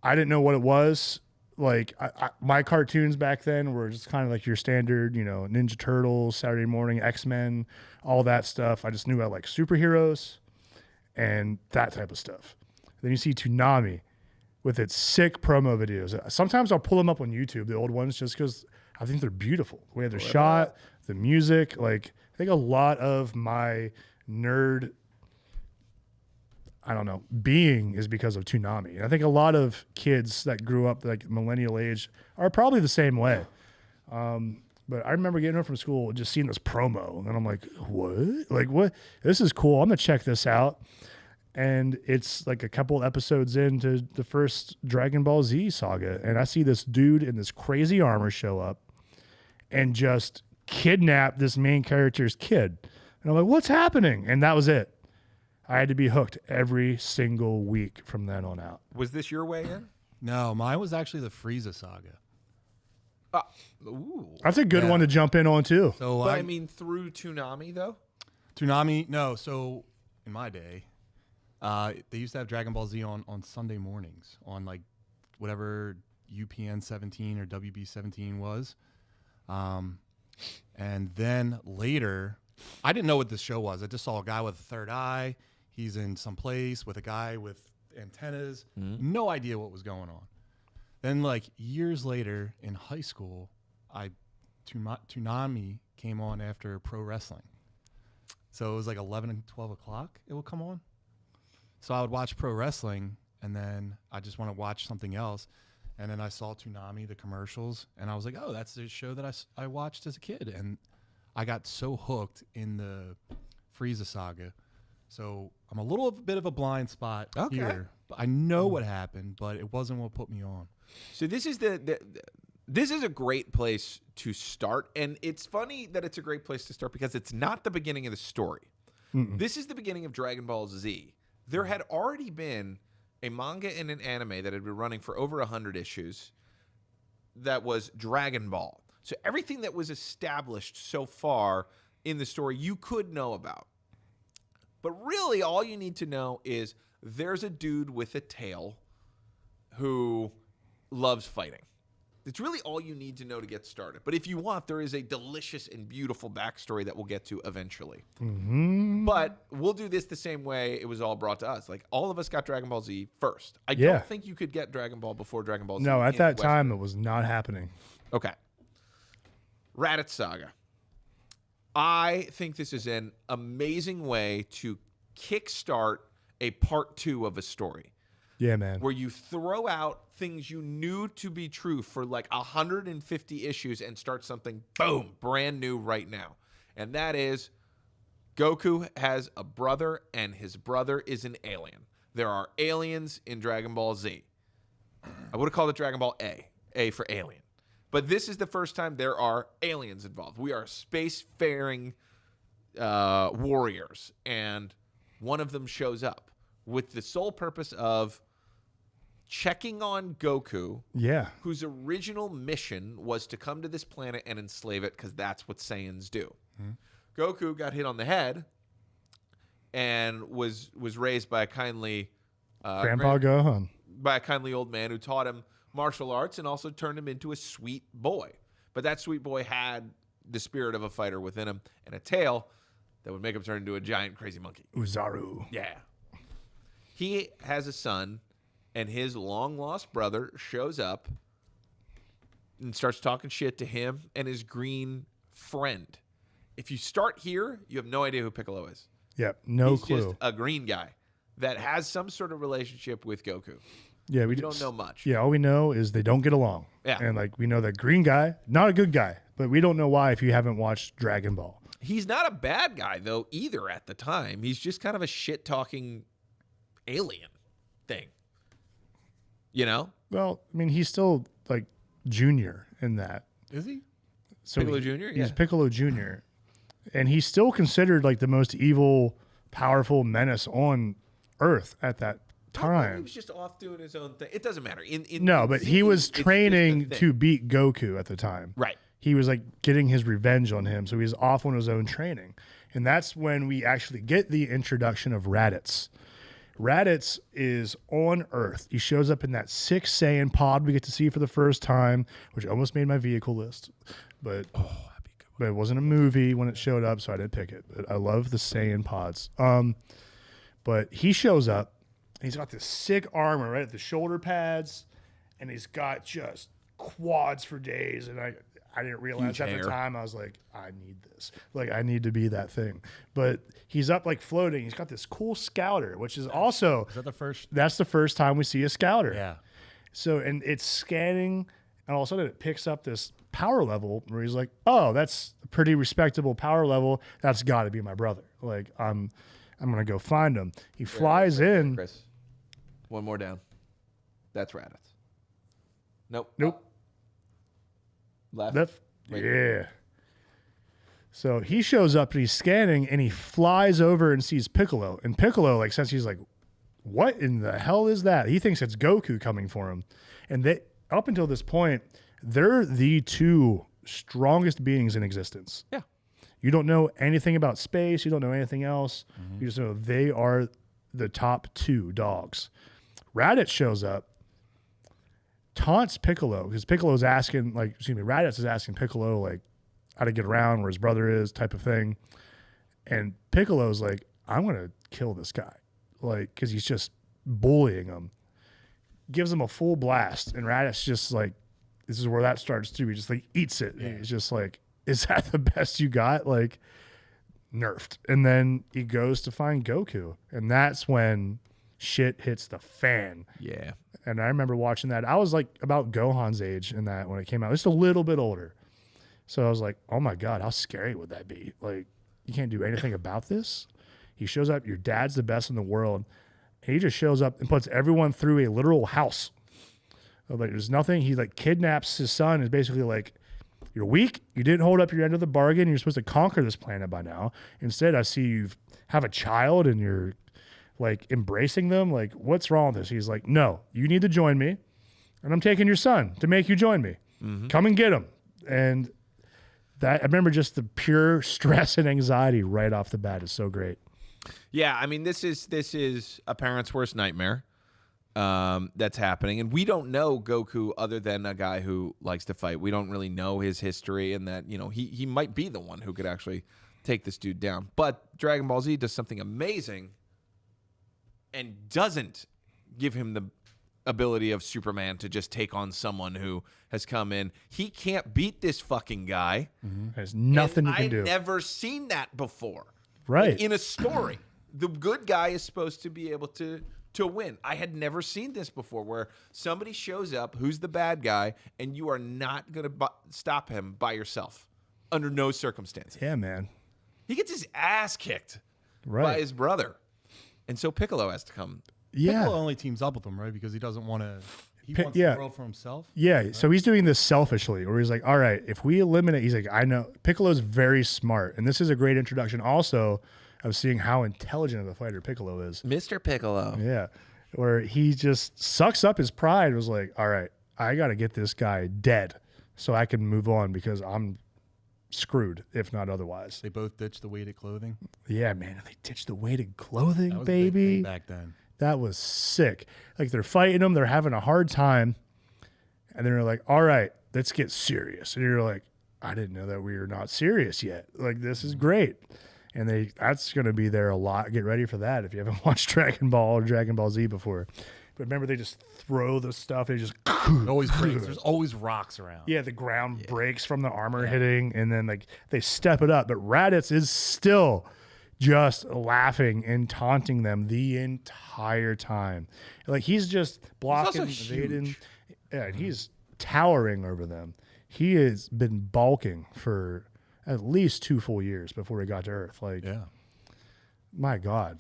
I didn't know what it was. Like, my cartoons back then were just kind of like your standard, you know, Ninja Turtles, Saturday Morning, X-Men, all that stuff. I just knew I like superheroes and that type of stuff. Then you see Toonami with its sick promo videos. Sometimes I'll pull them up on YouTube, the old ones, just because I think they're beautiful. The way they're shot, the music. Like, I think a lot of my nerd, I don't know, being is because of Toonami. And I think a lot of kids that grew up like millennial age are probably the same way. But I remember getting home from school and just seeing this promo. And I'm like, what? Like, what? This is cool. I'm going to check this out. And it's like a couple episodes into the first Dragon Ball Z saga. And I see this dude in this crazy armor show up and just kidnap this main character's kid. And I'm like, what's happening? And that was it. I had to be hooked every single week from then on out. Was this your way in? No, mine was actually the Frieza Saga. Ooh. That's a good one to jump in on too. So But I mean, through Toonami, though? Toonami, no. So in my day, they used to have Dragon Ball Z on Sunday mornings on like whatever UPN 17 or WB 17 was. And then later, I didn't know what this show was. I just saw a guy with a third eye. He's in some place with a guy with antennas. No idea what was going on. Then like years later in high school, Toonami came on after pro wrestling. So it was like 11 and 12 o'clock it would come on. So I would watch pro wrestling, and then I just want to watch something else. And then I saw Toonami, the commercials, and I was like, oh, that's the show that I watched as a kid. And I got so hooked in the Frieza Saga. So I'm a little bit of a blind spot here. But I know what happened, but it wasn't what put me on. So this is this is a great place to start, and it's funny that it's a great place to start because it's not the beginning of the story. This is the beginning of Dragon Ball Z. There had already been a manga and an anime that had been running for over 100 issues that was Dragon Ball. So everything that was established so far in the story you could know about. But really all you need to know is there's a dude with a tail who loves fighting. It's really all you need to know to get started. But if you want, there is a delicious and beautiful backstory that we'll get to eventually. But we'll do this the same way it was all brought to us. Like, all of us got Dragon Ball Z first. I don't think you could get Dragon Ball before Dragon Ball Z. No, at that time, it was not happening. Okay. Radditz Saga. I think this is an amazing way to kickstart a part 2 of a story. Yeah, man. Where you throw out things you knew to be true for like 150 issues and start something, boom, brand new right now. And that is Goku has a brother, and his brother is an alien. There are aliens in Dragon Ball Z. I would have called it Dragon Ball A for alien. But this is the first time there are aliens involved. We are spacefaring warriors, and one of them shows up with the sole purpose of checking on Goku, whose original mission was to come to this planet and enslave it, because that's what Saiyans do. Goku got hit on the head and was raised by a kindly Grandpa Gohan. By a kindly old man who taught him martial arts and also turned him into a sweet boy. But that sweet boy had the spirit of a fighter within him and a tail that would make him turn into a giant crazy monkey. Uzaru. Yeah. He has a son, and his long-lost brother shows up and starts talking shit to him and his green friend. If you start here, you have no idea who Piccolo is. Yep, no He's clue. Just a green guy that has some sort of relationship with Goku. Yeah, we don't know much. Yeah, all we know is they don't get along. Yeah. And like we know that green guy, not a good guy, but we don't know why if you haven't watched Dragon Ball. He's not a bad guy though either at the time. He's just kind of a shit-talking alien thing. You know? Well, I mean, he's still like junior in that. Is he? So Piccolo Jr.? He's Yeah. Piccolo Jr. And he's still considered like the most evil, powerful menace on Earth at that He time. was just off doing his own thing. It doesn't matter. No, in but Z, he was it's just a training thing. to beat Goku at the time. Right. He was like getting his revenge on him, so he was off on his own training. And that's when we actually get the introduction of Radditz. Radditz is on Earth. He shows up in that 6 Saiyan pod we get to see for the first time, which almost made my vehicle list. But but it wasn't a movie when it showed up, so I didn't pick it. But I love the Saiyan pods. But he shows up, and he's got this sick armor right at the shoulder pads, and he's got just quads for days. And I didn't realize Huge at hair. the time. I was like, I need this. Like, I need to be that thing. But he's up like floating. He's got this cool scouter, which is also Is that the first? that's the first time we see a scouter. Yeah. So, and it's scanning, and all of a sudden it picks up this power level where he's like, oh, that's a pretty respectable power level. That's got to be my brother. Like, I'm going to go find him. He flies in. Chris, one more down. That's Radditz. Nope. Nope. Left. Left. Right. Yeah. So he shows up and he's scanning and he flies over and sees Piccolo. And Piccolo, like, since he's like, what in the hell is that? He thinks it's Goku coming for him. And they, up until this point, they're the two strongest beings in existence. Yeah. You don't know anything about space. You don't know anything else. You just know they are the top two dogs. Radditz shows up, taunts Piccolo because Piccolo's asking, like, excuse me, Radditz is asking Piccolo, like, how to get around where his brother is, type of thing. And Piccolo's like, I'm going to kill this guy, like, because he's just bullying him. Gives him a full blast. And Radditz just, like, this is where that starts too. He just, like, eats it. And he's just like, is that the best you got? Like, nerfed. And then he goes to find Goku. And that's when shit hits the fan. Yeah. And I remember watching that. I was like about Gohan's age in that when it came out, just a little bit older. So I was like, oh my God, how scary would that be? Like, you can't do anything about this. He shows up, your dad's the best in the world. And he just shows up and puts everyone through a literal house. Like, there's nothing. He like kidnaps his son. Is basically like, you're weak. You didn't hold up your end of the bargain. You're supposed to conquer this planet by now. Instead, I see you have a child and you're like embracing them. Like, what's wrong with this? He's like, no, you need to join me. And I'm taking your son to make you join me. Come and get him. And that, I remember just the pure stress and anxiety right off the bat is so great. Yeah, I mean, this is a parent's worst nightmare. that's happening. And we don't know Goku other than a guy who likes to fight. We don't really know his history and that, he might be the one who could actually take this dude down. But Dragon Ball Z does something amazing and doesn't give him the ability of Superman to just take on someone who has come in. He can't beat this fucking guy. There's nothing you can do. I've never seen that before. Right. Like, in a story, the good guy is supposed to be able to win. I had never seen this before, where somebody shows up who's the bad guy, and you are not going to stop him by yourself under no circumstances. Yeah, man. He gets his ass kicked Right. by his brother, and so Piccolo has to come. Yeah. Piccolo only teams up with him, right? Because he doesn't want to. He wants yeah. the world for himself. Yeah, so he's doing this selfishly, where he's like, all right, if we eliminate, he's like, I know, Piccolo's very smart. And this is a great introduction also of seeing how intelligent of a fighter Piccolo is. Mr. Piccolo. Yeah, where he just sucks up his pride and was like, all right, I got to get this guy dead so I can move on because I'm screwed, if not otherwise. They both ditched the weighted clothing. Yeah, man, they ditched the weighted clothing, That was a big baby. thing back then. That was sick. Like they're fighting them, they're having a hard time, and then they're like, all right, let's get serious. And you're like, I didn't know that we were not serious yet. Like, this is great. And that's going to be there a lot. Get ready for that if you haven't watched Dragon Ball or Dragon Ball Z before. But remember, they just throw the stuff. They just It always breaks. There's always rocks around. yeah, the ground breaks from the armor hitting, and then like they step it up. But Radditz is still just laughing and taunting them the entire time. Like he's just blocking, also evading. huge. Yeah, and he's towering over them. He has been bulking for at least 2 full years before he got to Earth. Like, Yeah. my God.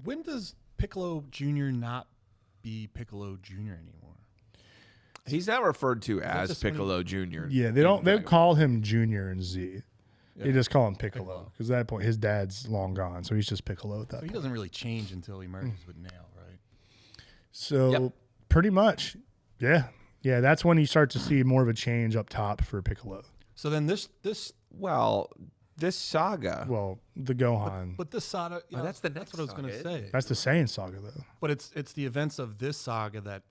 When does Piccolo Jr. not be Piccolo Jr. anymore? He's not referred to as just when Piccolo Jr. Yeah, they don't call him Junior and Z. They just call him Piccolo because at that point his dad's long gone, so he's just Piccolo at that So he point. doesn't really change until he merges with Nail, right? So Yep. pretty much, yeah, that's when you start to see more of a change up top for Piccolo. So then this Well, this saga. Well, the Gohan, but this saga, that's the next what I was going to saga, isn't say. that's the Saiyan saga though. But it's the events of this saga that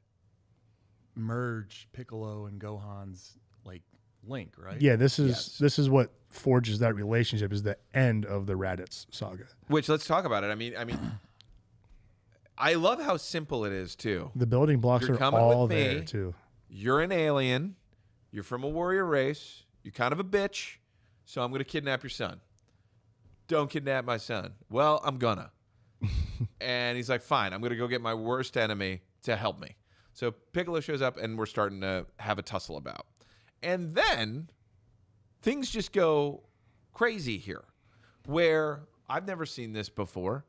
merge Piccolo and Gohan's like link, right? Yeah, this is what forges that relationship. Is the end of the Radditz saga. Which, let's talk about it. I mean, I love how simple it is too. The building blocks You're are coming all with there me. too. You're an alien. You're from a warrior race. You're kind of a bitch. So I'm going to kidnap your son. Don't kidnap my son. Well, I'm gonna. And he's like, fine, I'm going to go get my worst enemy to help me. So Piccolo shows up and we're starting to have a tussle about. And then things just go crazy here, where I've never seen this before,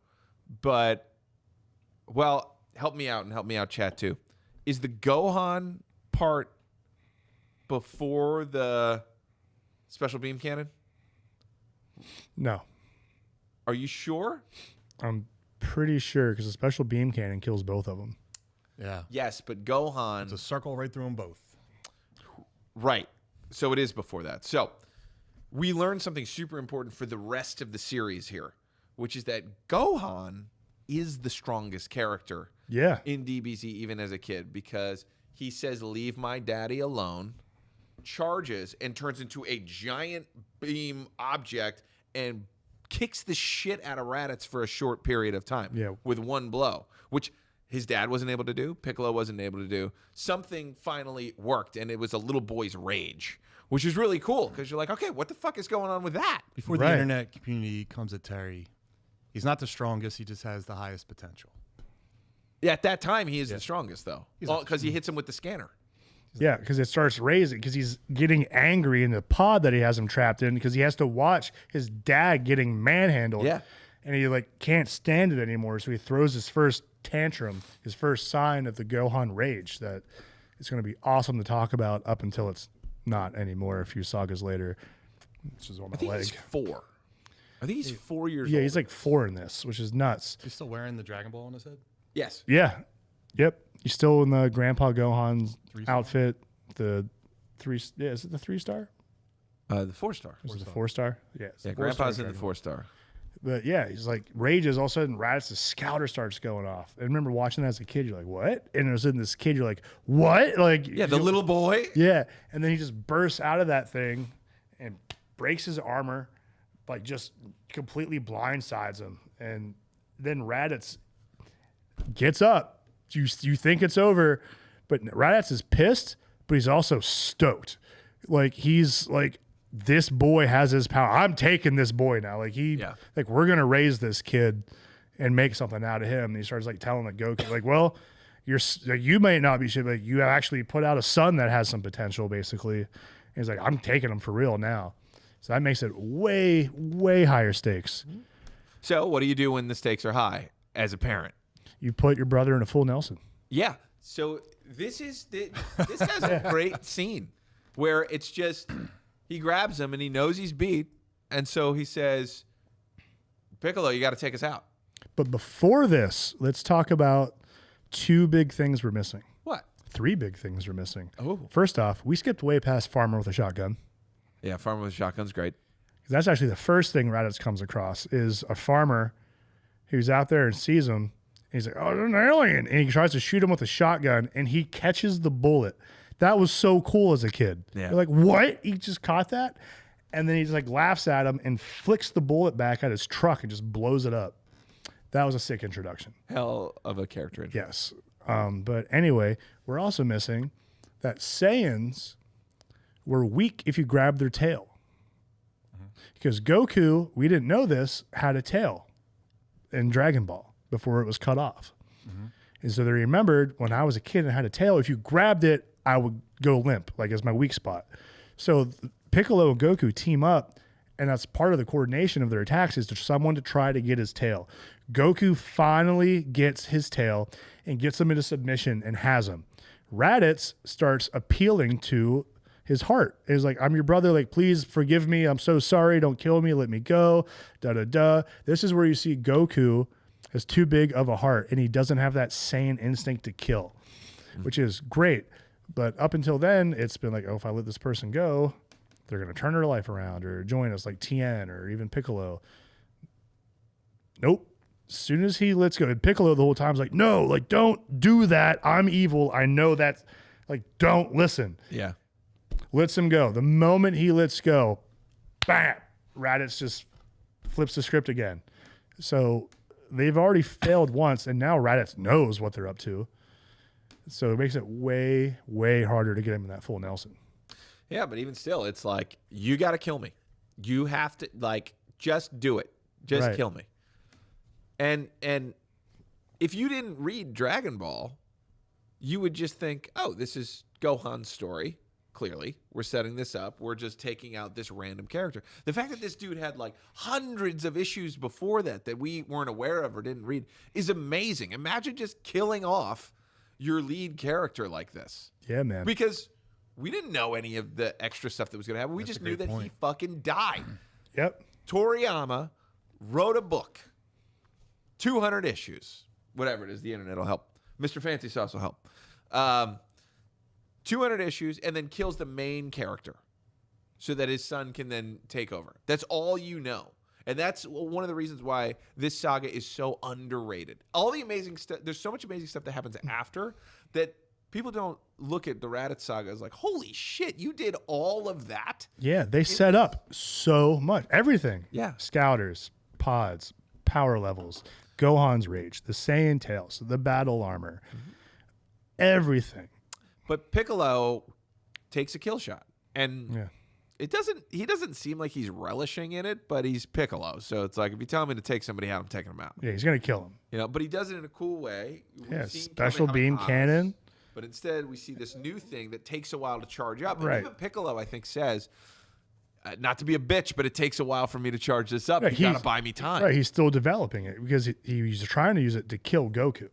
but, well, help me out and help me out, chat, too. Is the Gohan part before the special beam cannon? No, Are you sure? I'm pretty sure because the special beam cannon kills both of them. Yeah. Yes, but Gohan... It's a circle right through them both. Right. So it is before that. So we learned something super important for the rest of the series here, which is that Gohan is the strongest character Yeah, in DBZ even as a kid, because he says, leave my daddy alone, charges and turns into a giant beam object and kicks the shit out of Raditz for a short period of time with one blow, which his dad wasn't able to do, Piccolo wasn't able to do. Something finally worked, and it was a little boy's rage, which is really cool because you're like, okay, what the fuck is going on with that? Before the internet community comes at Terry, he's not the strongest. He just has the highest potential. Yeah, at that time, he is the strongest, though, because he hits him with the scanner. yeah, because it starts raising because he's getting angry in the pod that he has him trapped in because he has to watch his dad getting manhandled. Yeah. And he like can't stand it anymore, so he throws his first tantrum, his first sign of the Gohan rage that it's going to be awesome to talk about up until it's not anymore a few sagas later. This is on my I think leg. he's 4. I think he's 4 years old. Yeah, he's like 4 in this, which is nuts. He's still wearing the Dragon Ball on his head? Yes. Yeah. Yep. He's still in the Grandpa Gohan's 3-star? outfit. The 3, yeah, is it the 3-star? The 4-star. Is it the 4-star? Yeah. It's Yeah, the 4-star Grandpa's in the Dragon Ball. 4-star. But yeah, he's like rages. All of a sudden, Radditz's scouter starts going off. And I remember watching that as a kid. You're like, what? And all of a sudden, this kid, you're like, what? Like, Yeah, the little boy. yeah. And then he just bursts out of that thing and breaks his armor, like just completely blindsides him. And then Radditz gets up. You think it's over, but Radditz is pissed, but he's also stoked. Like he's like, this boy has his power. I'm taking this boy now. Like like we're gonna raise this kid and make something out of him. And he starts like telling the Goku, like, well, you may not be shit, but you actually put out a son that has some potential, basically. And he's like, I'm taking him for real now. So that makes it way, way higher stakes. So what do you do when the stakes are high as a parent? You put your brother in a full Nelson. Yeah. So this has a great scene where it's just he grabs him and he knows he's beat, and so he says, "Piccolo, you got to take us out." But before this, let's talk about two big things we're missing. What? Three big things we're missing. Oh. First off, we skipped way past Farmer with a shotgun. Yeah, farmer with a shotgun's great. That's actually the first thing Raditz comes across is a farmer who's out there and sees him. He's like, oh, there's an alien. And he tries to shoot him with a shotgun, and he catches the bullet. That was so cool as a kid. Yeah. You're like, what? He just caught that? And then he just like laughs at him and flicks the bullet back at his truck and just blows it up. That was a sick introduction. Hell of a character. Yes. But anyway, we're also missing that Saiyans were weak if you grabbed their tail. Because Goku, we didn't know this, had a tail in Dragon Ball before it was cut off. And so they remembered when I was a kid and had a tail, if you grabbed it, I would go limp, like as my weak spot. So Piccolo and Goku team up, and that's part of the coordination of their attacks is to someone to try to get his tail. Goku finally gets his tail and gets him into submission and has him. Raditz starts appealing to his heart. He's like, I'm your brother. Like, please forgive me. I'm so sorry. Don't kill me. Let me go. Da-da-da. This is where you see Goku has too big of a heart, and he doesn't have that sane instinct to kill, which is great. But up until then, it's been like, oh, if I let this person go, they're going to turn their life around or join us like Tien or even Piccolo. Nope. As soon as he lets go, and Piccolo the whole time is like, no, like, don't do that. I'm evil. I know that. Like, don't listen. Yeah. Lets him go. The moment he lets go, bam, Raditz just flips the script again. So they've already failed once, and now Raditz knows what they're up to. So it makes it way, way harder to get him in that full Nelson. Yeah, but even still, it's like, you got to kill me. You have to, like, just do it. Just kill me. And if you didn't read Dragon Ball, you would just think, oh, this is Gohan's story. Clearly, we're setting this up. We're just taking out this random character. The fact that this dude had like hundreds of issues before that we weren't aware of or didn't read is amazing. Imagine just killing off your lead character like this. Yeah, man. Because we didn't know any of the extra stuff that was going to happen. We just knew that he fucking died. Yep. Toriyama wrote a book, 200 issues, whatever it is. The internet will help. Mr. Fancy Sauce will help. 200 issues, and then kills the main character so that his son can then take over. That's all you know. And that's one of the reasons why this saga is so underrated. All the amazing stuff, there's so much amazing stuff that happens after that people don't look at the Radditz Saga as like, holy shit, you did all of that? Yeah, they set up so much. Everything. Yeah. Scouters, pods, power levels, Gohan's rage, the Saiyan tails, the battle armor, everything. But Piccolo takes a kill shot, and Yeah. he doesn't seem like he's relishing in it, but he's Piccolo. So it's like, if you tell me to take somebody out, I'm taking him out. Yeah, he's going to kill him. You know, but he does it in a cool way. We've Yeah, seen special Kamehameha beam eyes, cannon. But instead, we see this new thing that takes a while to charge up. And Right. even Piccolo, I think, says, not to be a bitch, but it takes a while for me to charge this up. Right, You got to he's- buy me time. Right, he's still developing it because he was trying to use it to kill Goku.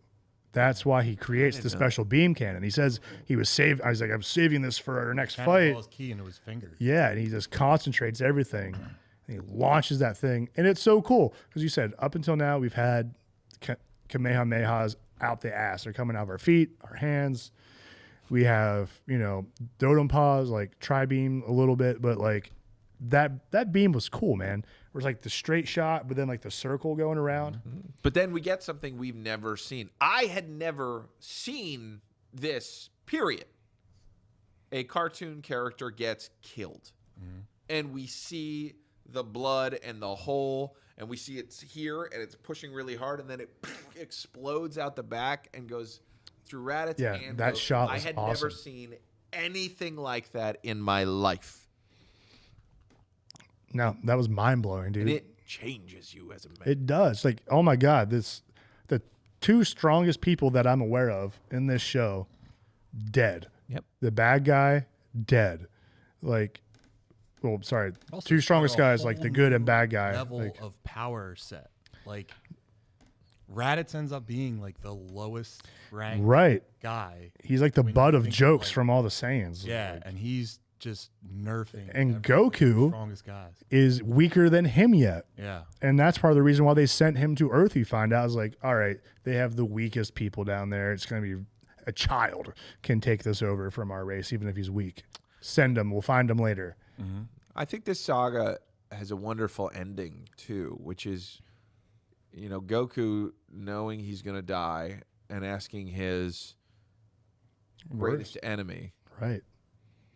That's why he creates the special beam cannon. He says I was like, I'm saving this for our next fight. Cannonball's key into his finger. Yeah, and he just concentrates everything. And he launches that thing. And it's so cool because you said up until now we've had Kamehamehas out the ass. They're coming out of our feet, our hands. We have, Dotem paws, like tri-beam a little bit, but like that beam was cool, man. where it's like the straight shot, but then like the circle going around. But then we get something we've never seen. I had never seen this, period. A cartoon character gets killed. And we see the blood and the hole, and we see it's here, and it's pushing really hard, and then it explodes out the back and goes through Raditz. Yeah, and that Goku. shot was I had awesome. never seen anything like that in my life. No, that was mind blowing, dude. And it changes you as a man. It does. Like, oh my God, the two strongest people that I'm aware of in this show, dead. Yep. The bad guy, dead. Like, well, sorry, Also two strongest start a guys, like the whole good and new bad guy. level Like, of power set. Like Radditz ends up being like the lowest ranked right. guy. He's like the when you butt of think of, jokes like- from all the Saiyans. Yeah, Like, and he's just nerfing. And every- Goku- the strongest guys. is weaker than him yet. Yeah. And that's part of the reason why they sent him to Earth. You find out is like, all right, they have the weakest people down there. It's going to be a child can take this over from our race, even if he's weak. Send him. We'll find him later. I think this saga has a wonderful ending too, which is, Goku knowing he's going to die and asking his greatest enemy Right.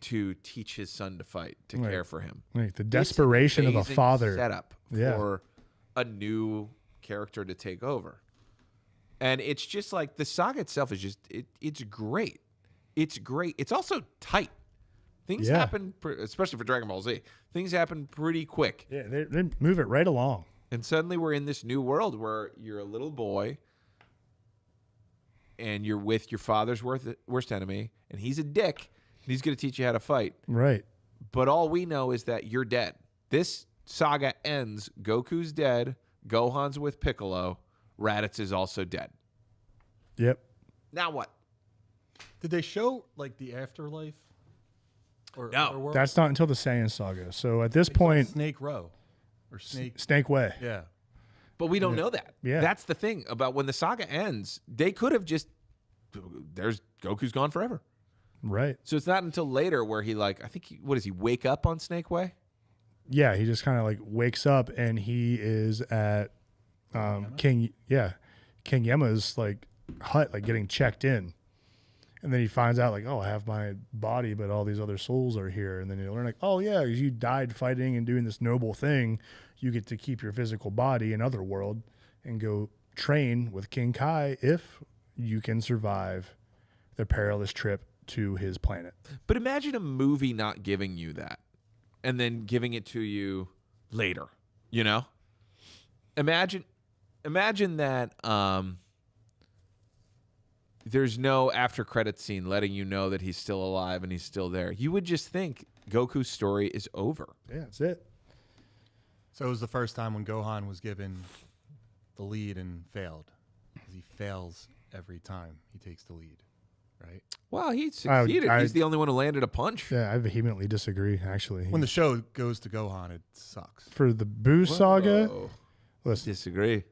to teach his son to fight, to care for him. Like the It's an desperation of a amazing father. setup Yeah. for a new character to take over. And it's just like the saga itself is just it's great. It's great. It's also tight. Things Yeah. happen, especially for Dragon Ball Z. Things happen pretty quick. Yeah, they move it right along. And suddenly we're in this new world where you're a little boy and you're with your father's worst enemy, and he's a dick, and he's going to teach you how to fight. Right. But all we know is that you're dead. This saga ends. Goku's dead. Gohan's with Piccolo. Raditz is also dead. Yep. Now what? Did they show like the afterlife? Or No. other world? That's not until the Saiyan saga. So at this They saw point, Snake Row or Snake. Snake Way. Yeah. But we don't know that. Yeah. That's the thing about when the saga ends. They could have just, there's Goku's gone forever. Right. So it's not until later where he what does he wake up on Snake Way? Yeah, he just kind of like wakes up and he is at King Yema's like hut, like getting checked in. And then he finds out like, oh, I have my body, but all these other souls are here. And then you learn like, oh yeah, you died fighting and doing this noble thing. You get to keep your physical body in Otherworld and go train with King Kai if you can survive the perilous trip to his planet. But imagine a movie not giving you that and then giving it to you later, Imagine that there's no after credit scene letting you know that he's still alive and he's still there. You would just think Goku's story is over. Yeah, that's it. So it was the first time when Gohan was given the lead and failed. Because he fails every time he takes the lead, right? Well, he succeeded. He's the only one who landed a punch. Yeah, I vehemently disagree, actually. When the show goes to Gohan, it sucks. For the Boo saga, Whoa. listen, Disagree.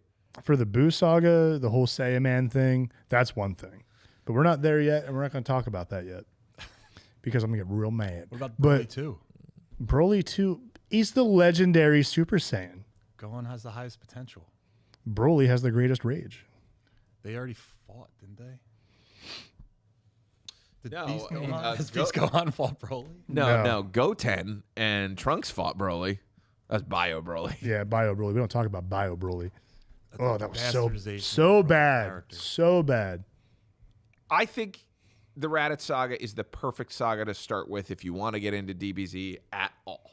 for the Boo saga, the whole Saiyaman thing, that's one thing. But we're not there yet, and we're not going to talk about that yet. Because I'm going to get real mad. What about But Broly 2? Broly 2, he's the legendary Super Saiyan. Gohan has the highest potential. Broly has the greatest rage. They already fought, didn't they? Did No, Beast I mean, Gohan, has Beast Gohan fought Broly? No. Goten and Trunks fought Broly. That's Bio Broly. Yeah, Bio Broly. We don't talk about Bio Broly. Oh, that was bastardization so of the bad. character. So bad. I think the Raditz Saga is the perfect saga to start with if you want to get into DBZ at all.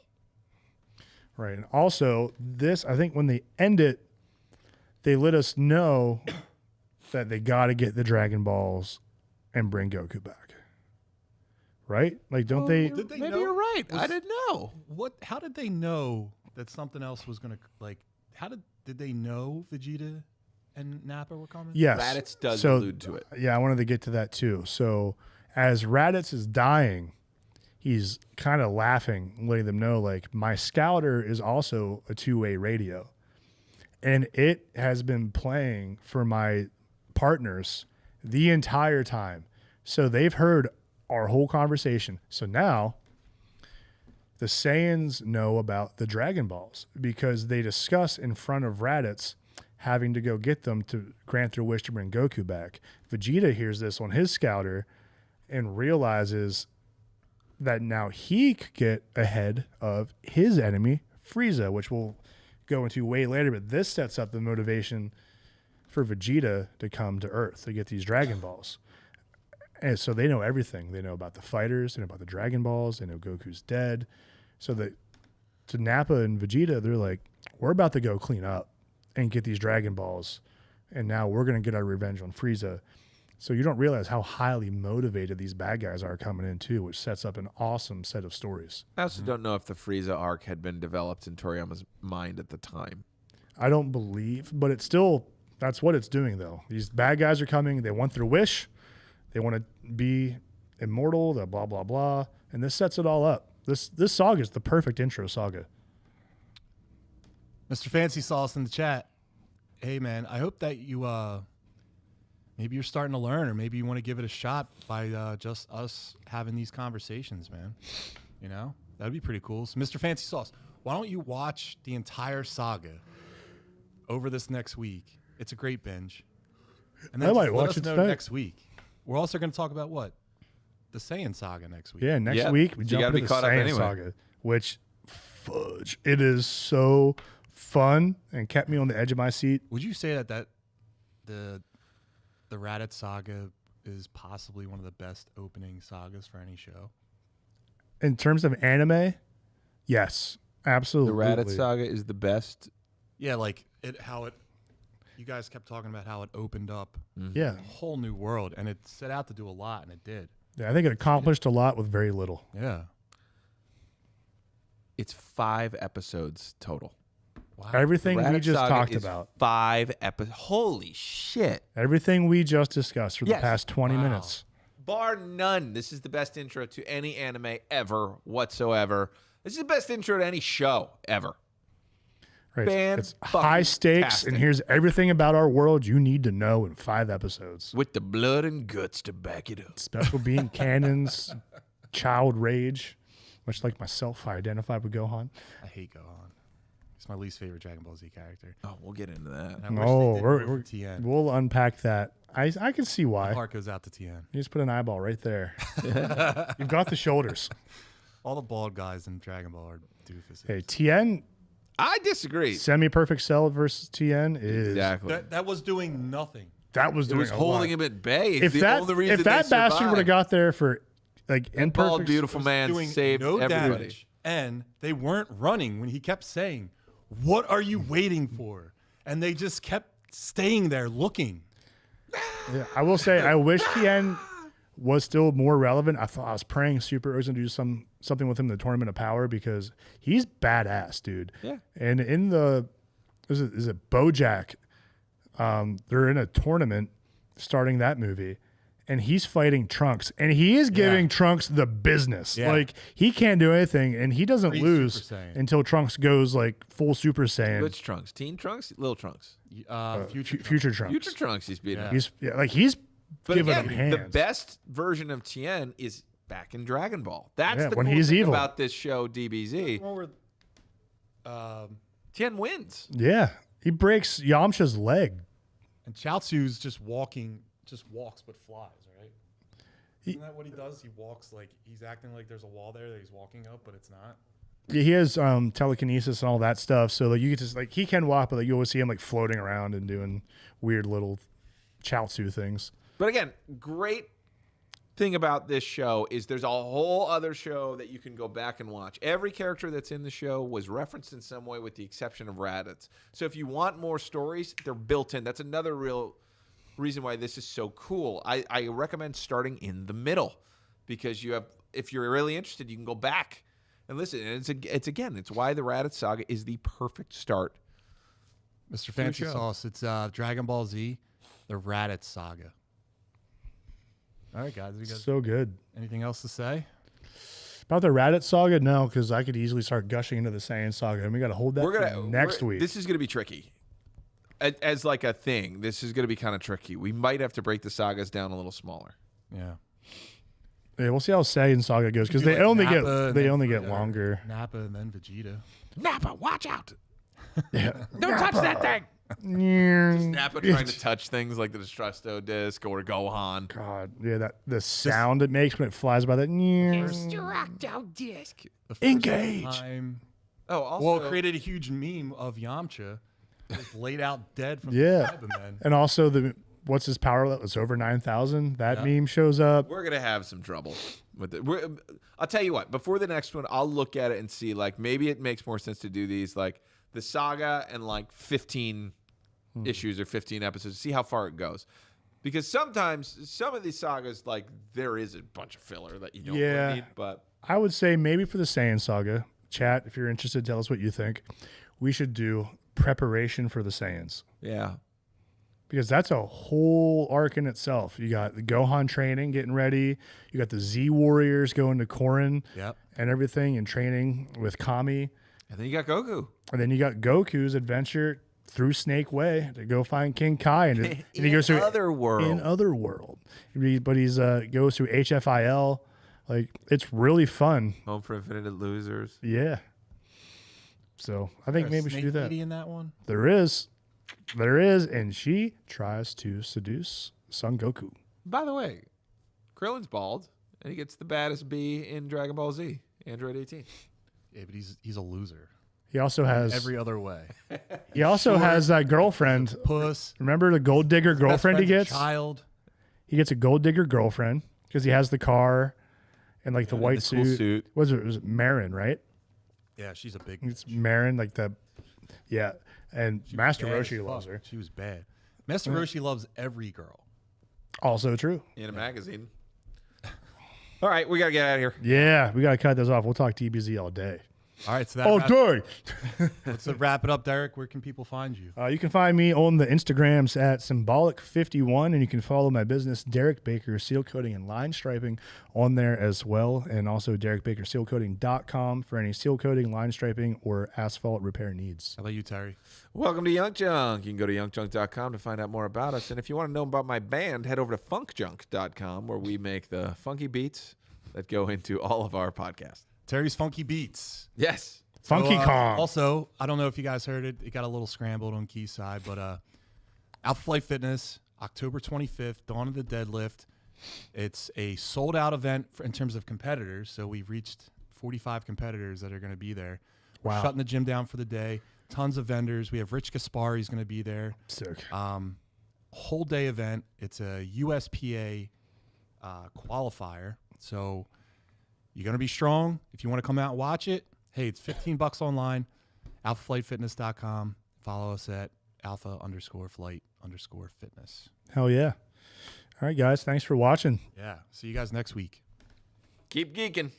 Right. And also, this, I think when they end it, they let us know that they got to get the Dragon Balls and bring Goku back. Right? Like, don't they? Did they Maybe know? you're right. I Was- didn't know. How did they know that something else was going to, like, did they know Vegeta and Nappa were coming? Yes. Raditz does So, allude to it. Yeah, I wanted to get to that too. So, as Raditz is dying, he's kind of laughing, letting them know, like, my scouter is also a two-way radio. And it has been playing for my partners the entire time. So they've heard our whole conversation. So now the Saiyans know about the Dragon Balls because they discuss in front of Radditz having to go get them to grant their wish to bring Goku back. Vegeta hears this on his scouter and realizes that now he could get ahead of his enemy, Frieza, which we'll go into way later, but this sets up the motivation for Vegeta to come to Earth to get these Dragon Balls. And so they know everything. They know about the fighters, they know about the Dragon Balls, they know Goku's dead. So that to Nappa and Vegeta, they're like, we're about to go clean up and get these Dragon Balls, and now we're going to get our revenge on Frieza. So you don't realize how highly motivated these bad guys are coming in too, which sets up an awesome set of stories. I also don't know if the Frieza arc had been developed in Toriyama's mind at the time. I don't believe, but it's still, that's what it's doing though. These bad guys are coming. They want their wish. They want to be immortal, the blah, blah, blah. And this sets it all up. This saga is the perfect intro saga. Mr. Fancy Sauce in the chat. Hey, man, I hope that you, maybe you're starting to learn, or maybe you want to give it a shot by just us having these conversations, man. You know, that'd be pretty cool. So, Mr. Fancy Sauce, why don't you watch the entire saga over this next week? It's a great binge. And then I might let watch us it know tonight. next week. We're also going to talk about what? The Saiyan saga next week. Yeah, next Yeah, week we you jump gotta into be the caught up Saiyan anyway. saga, which, fudge, it is so fun and kept me on the edge of my seat. Would you say that the Radditz Saga is possibly one of the best opening sagas for any show? In terms of anime, yes, The absolutely. Radditz Saga is the best. Yeah, like you guys kept talking about how it opened up Yeah. a whole new world, and it set out to do a lot, and it did. Yeah, I think it accomplished a lot with very little. Yeah. It's 5 episodes total. Wow. Everything we Radditz just Saga talked is about, 5 episodes. Holy shit. everything we just discussed for the Yes. past 20 Wow. minutes. Bar none, this is the best intro to any anime ever whatsoever. This is the best intro to any show ever. Right. Fan It's high stakes, fucking-tastic. and here's everything about our world you need to know in 5 episodes. With the blood and guts to back it up. Special being cannons, child rage, much like myself, I identify with Gohan. I hate Gohan. He's my least favorite Dragon Ball Z character. Oh, we'll get into that. And I wish they Oh, did we're, more for TN. we'll unpack that. I can see My why. heart goes out to TN. You just put an eyeball right there. You've got the shoulders. All the bald guys in Dragon Ball are doofuses. Hey, TN, I disagree. semi-perfect cell versus TN is Exactly. That was doing nothing. that was It doing was a holding lot. him at bay. It's If the that only reason if that they bastard would have survived. got there for like Bald, imperfect, beautiful man doing saved no everybody. damage, and they weren't running when he kept saying, "What are you waiting for?" And they just kept staying there looking. Yeah, I will say I wish TN was still more relevant. I was praying Super was going to do something with him in the Tournament of Power because he's badass, dude. Yeah. And in the is it BoJack? They're in a tournament starting that movie, and he's fighting Trunks, and he is giving Trunks the business. Yeah. Like he can't do anything, and he doesn't Pre-Super lose Saiyan. until Trunks goes like full Super Saiyan. Which Trunks? Teen Trunks? Little Trunks? Future Trunks. Future Trunks he's beating. Yeah. He's But giving again, him hands. the best version of Tien is back in Dragon Ball. That's Yeah, the when cool he's thing evil. about this show, DBZ. Tien wins. Yeah, he breaks Yamcha's leg. And Chaozu's just walks but flies, right? Isn't that what he does? He walks like he's acting like there's a wall there that he's walking up, but it's not. Yeah, he has telekinesis and all that stuff. So like you get to like he can walk, but like, you always see him like floating around and doing weird little Chaozu things. But again, great thing about this show is there's a whole other show that you can go back and watch. Every character that's in the show was referenced in some way with the exception of Radditz. So if you want more stories, they're built in. That's another real reason why this is so cool. I recommend starting in the middle because if you're really interested, you can go back and listen. And it's why the Radditz Saga is the perfect start. Mr. Fancy show. Sauce, it's Dragon Ball Z, the Radditz Saga. All right, guys. You guys So good. anything else to say? About the Radditz Saga, no, because I could easily start gushing into the Saiyan Saga, and we got to hold that for next week. This is gonna be tricky. As like a thing, this is gonna be kind of tricky. We might have to break the sagas down a little smaller. Yeah. Yeah, we'll see how Saiyan Saga goes because they like only Nappa get and they then only get Frieza. longer. Nappa and then Vegeta. Nappa, watch out! Yeah. Don't touch that thing. God, Nappa trying to touch things like the Destructo disc or Gohan. yeah, that the sound it makes when it flies by that. Destructo disc. The first Engage. Time, Oh, also, well, it created a huge meme of Yamcha just laid out dead from the Yeah, Cybermen. and also the what's his power level? It's over 9,000. That Yeah. meme shows up. we're gonna have some trouble with it. I'll tell you what. Before the next one, I'll look at it and see. Like maybe it makes more sense to do these like the saga and like 15 issues or 15 episodes. See how far it goes. Because sometimes some of these sagas, like there is a bunch of filler that you don't really need. But I would say maybe for the Saiyan Saga, chat, if you're interested, tell us what you think. We should do preparation for the Saiyans. yeah, Because that's a whole arc in itself. You got the Gohan training, getting ready. You got the Z Warriors going to Korin Yep. and everything and training with Kami. and then you got Goku. And then you got Goku's adventure through Snake Way to go find King Kai. And he goes through Otherworld. In Otherworld. But he's goes through HFIL. Like, it's really fun. Home for Infinite Losers. Yeah. So I think maybe we should do that. In that one. There is. And she tries to seduce Son Goku. By the way, Krillin's bald, and he gets the baddest bee in Dragon Ball Z, Android 18. Yeah, but he's a loser. He also has Every other way. he also has that girlfriend. Puss. Remember the gold digger girlfriend he Best friend's a gets? Child. He gets a gold digger girlfriend because he has the car and like the white the cool suit. Was it Marin, right? Yeah, she's a big. It's Marin, like the yeah. And Master bad as Roshi fuck. loves her. She was bad. Master Roshi loves every girl. Also true. In a magazine. All right, we got to get out of here. Yeah, we gotta cut this off. We'll talk TBZ all day. All right, so that All wraps, day. let's wrap it up, Derek. Where can people find you? You can find me on the Instagrams at Symbolic51, and you can follow my business, Derek Baker Seal Coating and Line Striping, on there as well, and also DerekBakerSealCoating.com for any seal coating, line striping, or asphalt repair needs. How about you, Terry? Welcome to Young Junk. You can go to youngjunk.com to find out more about us. And if you want to know about my band, head over to funkjunk.com, where we make the funky beats that go into all of our podcasts. Terry's Funky Beats. Yes. Funky Kong. Also, I don't know if you guys heard it. It got a little scrambled on Quayside, but Alpha Flight Fitness, October 25th, Dawn of the Deadlift. It's a sold-out event in terms of competitors. So we've reached 45 competitors that are going to be there. We're Wow. shutting the gym down for the day. Tons of vendors. We have Rich Gaspari's going to be there. Sick. Whole day event. It's a USPA qualifier. So you're going to be strong. If you want to come out and watch it, hey, it's $15 online. AlphaFlightFitness.com. Follow us at alpha_flight_fitness. Hell yeah. All right, guys. Thanks for watching. Yeah. See you guys next week. Keep geeking.